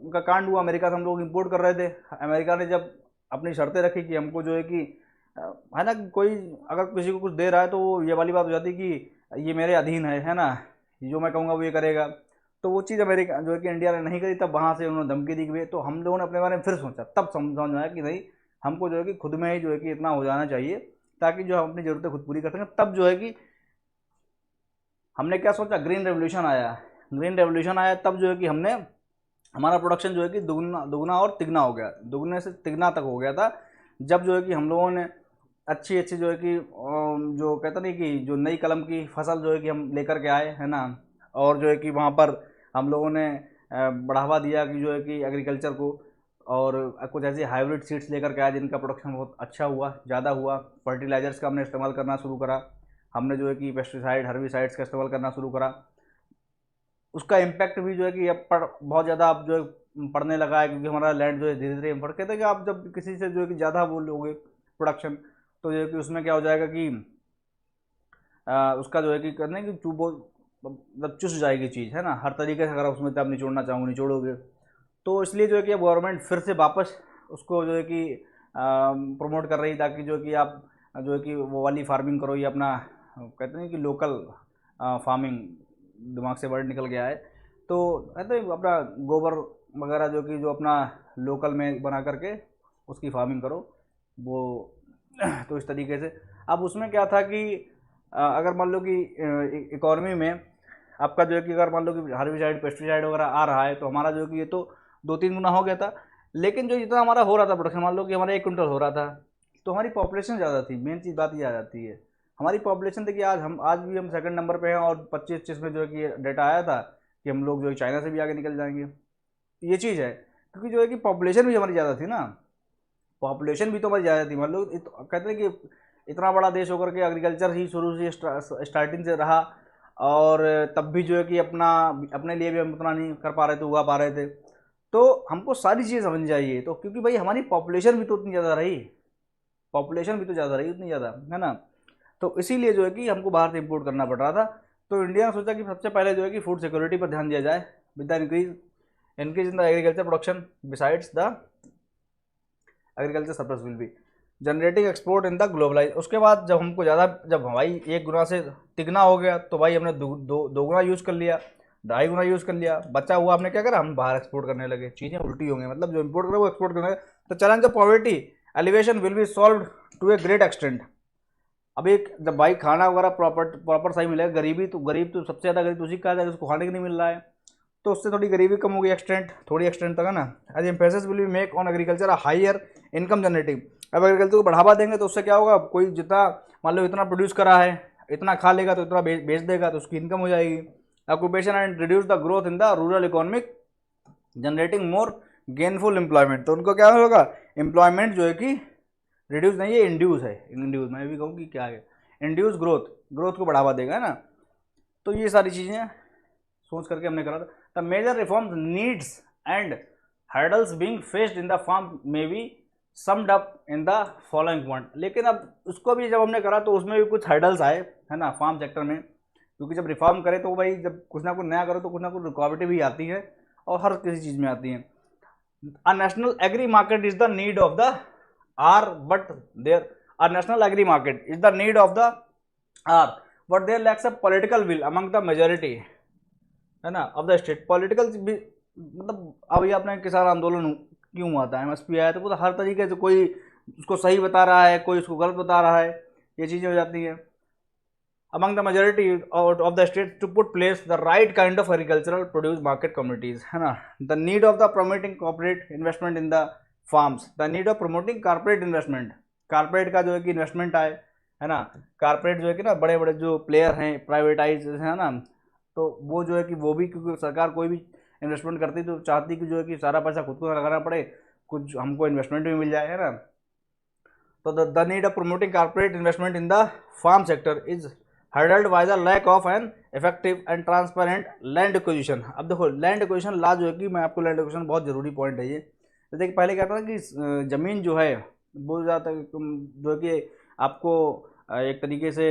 का कांड हुआ, अमेरिका से हम लोग इंपोर्ट कर रहे थे, अमेरिका ने जब अपनी शर्तें रखी कि हमको जो है कि है ना, कोई अगर किसी को कुछ दे रहा है तो वो ये वाली बात हो जाती कि ये मेरे अधीन है ना, जो मैं कहूँगा वो ये करेगा। तो वो चीज़ अमेरिका जो है कि इंडिया ने नहीं करी, तब वहाँ से उन्होंने धमकी दी गई। तो हम लोगों ने अपने बारे में फिर सोचा, तब समझ में आया कि नहीं, हमको जो है कि खुद में ही जो है कि इतना हो जाना चाहिए ताकि जो हम अपनी ज़रूरतें खुद पूरी कर सकें। तब जो है कि हमने क्या सोचा, ग्रीन रेवोल्यूशन आया। ग्रीन रेवोल्यूशन आया तब जो है कि हमने हमारा प्रोडक्शन जो है कि दुगना दुगना और तिगना हो गया, दुगने से तिगना तक हो गया था। जब जो है कि हम लोगों ने अच्छी अच्छी जो है कि जो कहते नहीं कि जो नई कलम की फसल जो है कि हम लेकर के आए, है ना। और जो है कि वहाँ पर हम लोगों ने बढ़ावा दिया कि जो है कि एग्रीकल्चर को, और कुछ ऐसी हाइब्रिड सीड्स लेकर के आए जिनका प्रोडक्शन बहुत अच्छा हुआ, ज़्यादा हुआ। फर्टिलाइजर्स का हमने इस्तेमाल करना शुरू करा, हमने जो है कि पेस्टिसाइड, हर्बिसाइड्स का इस्तेमाल करना शुरू करा। उसका इम्पैक्ट भी जो है कि अब बहुत ज़्यादा अब जो है पड़ने लगा है, क्योंकि हमारा लैंड जो है धीरे धीरे इम्पोर्ट कहते हैं कि आप जब किसी से जो है कि ज़्यादा वो लोगे प्रोडक्शन, तो जो है कि उसमें क्या हो जाएगा कि उसका जो है कि करने की चूबो मतलब चुस जाएगी चीज़, है ना। हर तरीके से अगर उसमें आप निचोड़ना चाहो निचोड़ोगे। तो इसलिए जो है कि गवर्नमेंट फिर से वापस उसको जो है कि प्रमोट कर रही, ताकि जो है कि आप जो है कि वो वाली फार्मिंग करो, ये अपना कहते हैं कि लोकल फार्मिंग, दिमाग से वर्ड निकल गया है। तो कहते हैं अपना गोबर वगैरह जो कि जो अपना लोकल में बना करके उसकी फार्मिंग करो वो। तो इस तरीके से अब उसमें क्या था कि अगर मान लो कि इकॉनमी में आपका जो है कि अगर मान लो कि हार्बिसाइड, पेस्टिसाइड वगैरह आ रहा है, तो हमारा जो है कि ये तो 2-3 गुना हो गया था। लेकिन जो जितना हमारा हो रहा था प्रोडक्शन, मान लो कि हमारा 1 कुंटल हो रहा था, तो हमारी पॉपुलेशन ज़्यादा थी। मेन चीज़ बात ये आ जाती है, हमारी पॉपुलेशन देखिए आज भी हम सेकंड नंबर पे हैं, और 25-25 में जो है कि डेटा आया था कि हम लोग जो है चाइना से भी आगे निकल जाएंगे। ये चीज़ है, क्योंकि जो है कि पॉपुलेशन भी हमारी ज़्यादा थी ना, पॉपुलेशन भी तो हमारी ज़्यादा थी। मान लो कहते हैं कि इतना बड़ा देश होकर के एग्रीकल्चर ही शुरू से स्टार्टिंग से रहा, और तब भी जो है कि अपने लिए भी हम उतना नहीं कर पा रहे थे, उगा पा रहे थे। तो हमको सारी चीज़ें समझनी चाहिए, तो क्योंकि भाई हमारी पॉपुलेशन भी तो उतनी ज़्यादा रही, पॉपुलेशन भी तो ज़्यादा रही उतनी ज़्यादा, है ना। तो इसीलिए जो है कि हमको बाहर से इम्पोर्ट करना पड़ रहा था। तो इंडिया ने सोचा कि सबसे पहले जो है कि फूड सिक्योरिटी पर ध्यान दिया जाए, with the increase in the agriculture production besides the agriculture surplus will be generating export in the globalise. उसके बाद जब हमको ज़्यादा, जब भाई 1 गुना से तिगना हो गया, तो भाई हमने दो गुना यूज़ कर लिया, 2.5 गुना यूज़ कर लिया, बचा हुआ हमने क्या करा, हम बाहर एक्सपोर्ट करने लगे। चीज़ें उल्टी होंगी, मतलब जो इम्पोर्ट करे वो एक्सपोर्ट करने लगे। तो challenge of poverty alleviation will be solve to a great extent. अब एक जब भाई खाना वगैरह प्रॉपर सही मिलेगा, गरीब तो सबसे ज़्यादा गरीब तो उसी का है जिसको खाने को नहीं मिल रहा है, तो उससे थोड़ी गरीबी कम होगी, थोड़ी एक्सटेंट तक, है ना। As emphasis will be make on agriculture a higher income generating. अब एग्रीकल्चर को बढ़ावा देंगे तो उससे क्या होगा, कोई जितना मान लो इतना प्रोड्यूस करा है, इतना खा लेगा तो इतना बेच देगा, तो उसकी इनकम हो जाएगी। Occupation and reduce the growth in the rural economic generating more gainful employment. तो उनको क्या होगा, एम्प्लॉयमेंट जो है कि रिड्यूस नहीं है, इंड्यूस है, इंड्यूस मैं भी कहूँ कि क्या है, इंड्यूस ग्रोथ को बढ़ावा देगा, है ना। तो ये सारी चीज़ें सोच करके हमने करा था। The major reforms needs and hurdles being faced in the farm may be summed up in the following point. लेकिन अब उसको भी जब हमने करा तो उसमें भी कुछ हर्डल्स आए, है ना, फार्म सेक्टर में। क्योंकि जब रिफॉर्म करें तो भाई जब कुछ ना कुछ नया करो तो कुछ ना कुछ रुकावटें भी आती हैं, और हर किसी चीज़ में आती हैं। A national agri market is the need of the hour, but there a national agri market is the need of the hour, but there lacks a political will among the majority, है ना, of the state. Political मतलब अब ये अपने किसान आंदोलन क्यों हुआ था, एमएसपी आया, तो वो तो हर तरीके से कोई उसको सही बता रहा है, कोई उसको गलत बता रहा है, ये चीज़ें हो जाती हैं। among the majority of the states to put place the right kind of agricultural produce market communities, है ना। the need of the promoting corporate investment in the farms, the need of promoting corporate investment, corporate का जो है कि investment आए, है ना। Corporate जो है कि ना बड़े बड़े जो प्लेयर हैं प्राइवेटाइज, है ना, तो वो जो है कि वो भी, क्योंकि सरकार कोई भी इन्वेस्टमेंट करती तो चाहती कि जो है कि सारा पैसा खुद को लगाना पड़े, कुछ हमको इन्वेस्टमेंट भी मिल जाए, है ना। तो the need of promoting corporate investment in the farm sector is hurdled by the lack of an effective and transparent land acquisition. अब देखो लैंड एक्विजिशन लॉ जो है कि मैं आपको लैंड एक्विजिशन बहुत जरूरी पॉइंट है ये। तो देखिए पहले क्या था कि ज़मीन जो है बहुत ज़्यादा जो है कि आपको एक तरीके से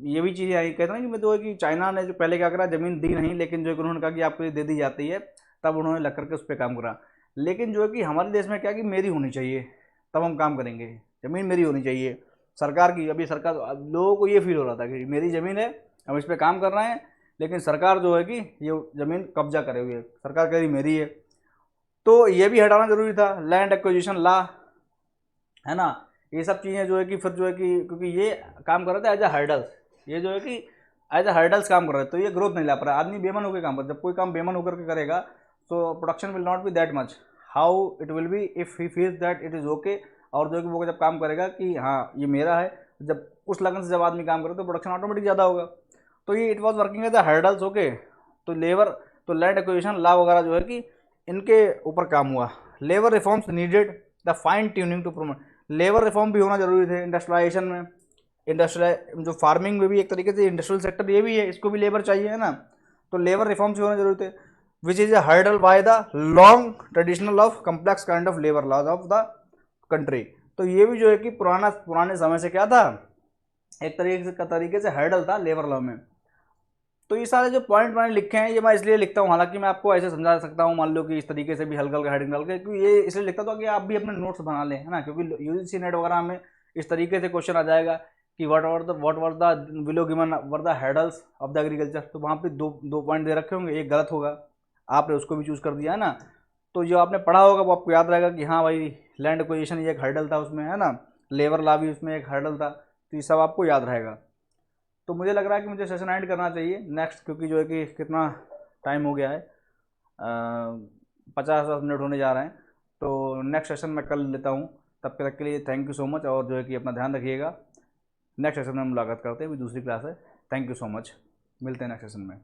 ये भी चीज़ आई कहते हैं कि मैं जो है कि चाइना ने जो पहले क्या करा, ज़मीन दी नहीं, लेकिन जो है कि उन्होंने कहा कि आपको ये दे दी जाती है, तब उन्होंने लग करके उस पर काम करा। लेकिन जो है कि हमारे देश में क्या कि मेरी होनी चाहिए तब हम काम करेंगे, ज़मीन मेरी होनी चाहिए, सरकार की। अभी सरकार, लोगों को ये फील हो रहा था कि मेरी ज़मीन है, हम इस पर काम कर रहे हैं, लेकिन सरकार जो है कि ये ज़मीन कब्जा करे हुए है, सरकार कह रही मेरी है। तो ये भी हटाना जरूरी था, लैंड एक्विजिशन लॉ, है ना। ये सब चीज़ें जो है कि फिर जो है कि क्योंकि ये काम कर रहे थे एज ए हर्डल्स, ये जो है कि एज ए हर्डल्स काम कर रहे थे, तो ये ग्रोथ नहीं ला पा रहा। आदमी बेमन होकर काम करता, जब कोई काम बेमन होकर के करेगा तो production will not be that much how it will B if he feels that it is okay. और जो है कि वो जब काम करेगा कि हाँ ये मेरा है, जब उस लगन से जब आदमी काम करे तो प्रोडक्शन ऑटोमेटिक ज़्यादा होगा। तो ये it was working as a hurdles, okay. तो लेबर, तो लैंड एक्विजिशन लॉ वगैरह जो है कि इनके ऊपर काम हुआ। Labour reforms needed the fine tuning to promote, labour reform भी होना जरूरी थे इंडस्ट्रियलाइजेशन में। इंडस्ट्रियल जो फार्मिंग में भी एक तरीके से इंडस्ट्रियल सेक्टर ये भी है, इसको भी लेबर चाहिए, है ना। तो लेबर रिफॉर्म्स भी होना जरूरी थे, which is a hurdle by the long traditional of complex kind of labour laws of the country. तो ये भी जो है कि पुराने समय से क्या था, एक तरीके से हर्डल था लेबर लॉ में। तो ये सारे जो पॉइंट मैंने लिखे हैं ये मैं इसलिए लिखता हूँ, हालांकि मैं आपको ऐसे समझा सकता हूँ, मान लो कि इस तरीके से भी हल्का हल्का हेडिंग डाल के, क्योंकि ये इसलिए लिखता था कि आप भी अपने नोट्स बना लें, है ना। क्योंकि यूजीसी नेट वगैरह में इस तरीके से क्वेश्चन आ जाएगा कि what were the below given were the heddles of the agriculture. तो वहाँ पे दो पॉइंट दे रखे होंगे, एक गलत होगा, आपने उसको भी चूज़ कर दिया, है ना। तो जो आपने पढ़ा होगा वो आपको याद रहेगा कि हाँ भाई लैंड एक्विजिशन ये एक हर्डल था उसमें, है ना। लेबर लॉ भी उसमें एक हर्डल था, तो ये सब आपको याद रहेगा। तो मुझे लग रहा है कि मुझे सेशन एंड करना चाहिए नेक्स्ट, क्योंकि जो है कि कितना टाइम हो गया है, 50 मिनट होने जा रहे हैं। तो नेक्स्ट सेशन मैं कल लेता हूँ, तब तक के लिए थैंक यू सो मच, और जो है कि अपना ध्यान रखिएगा। नेक्स्ट सेशन में मुलाकात करते हैं, अभी दूसरी क्लास है। थैंक यू सो मच, मिलते हैं नेक्स्ट सेशन में।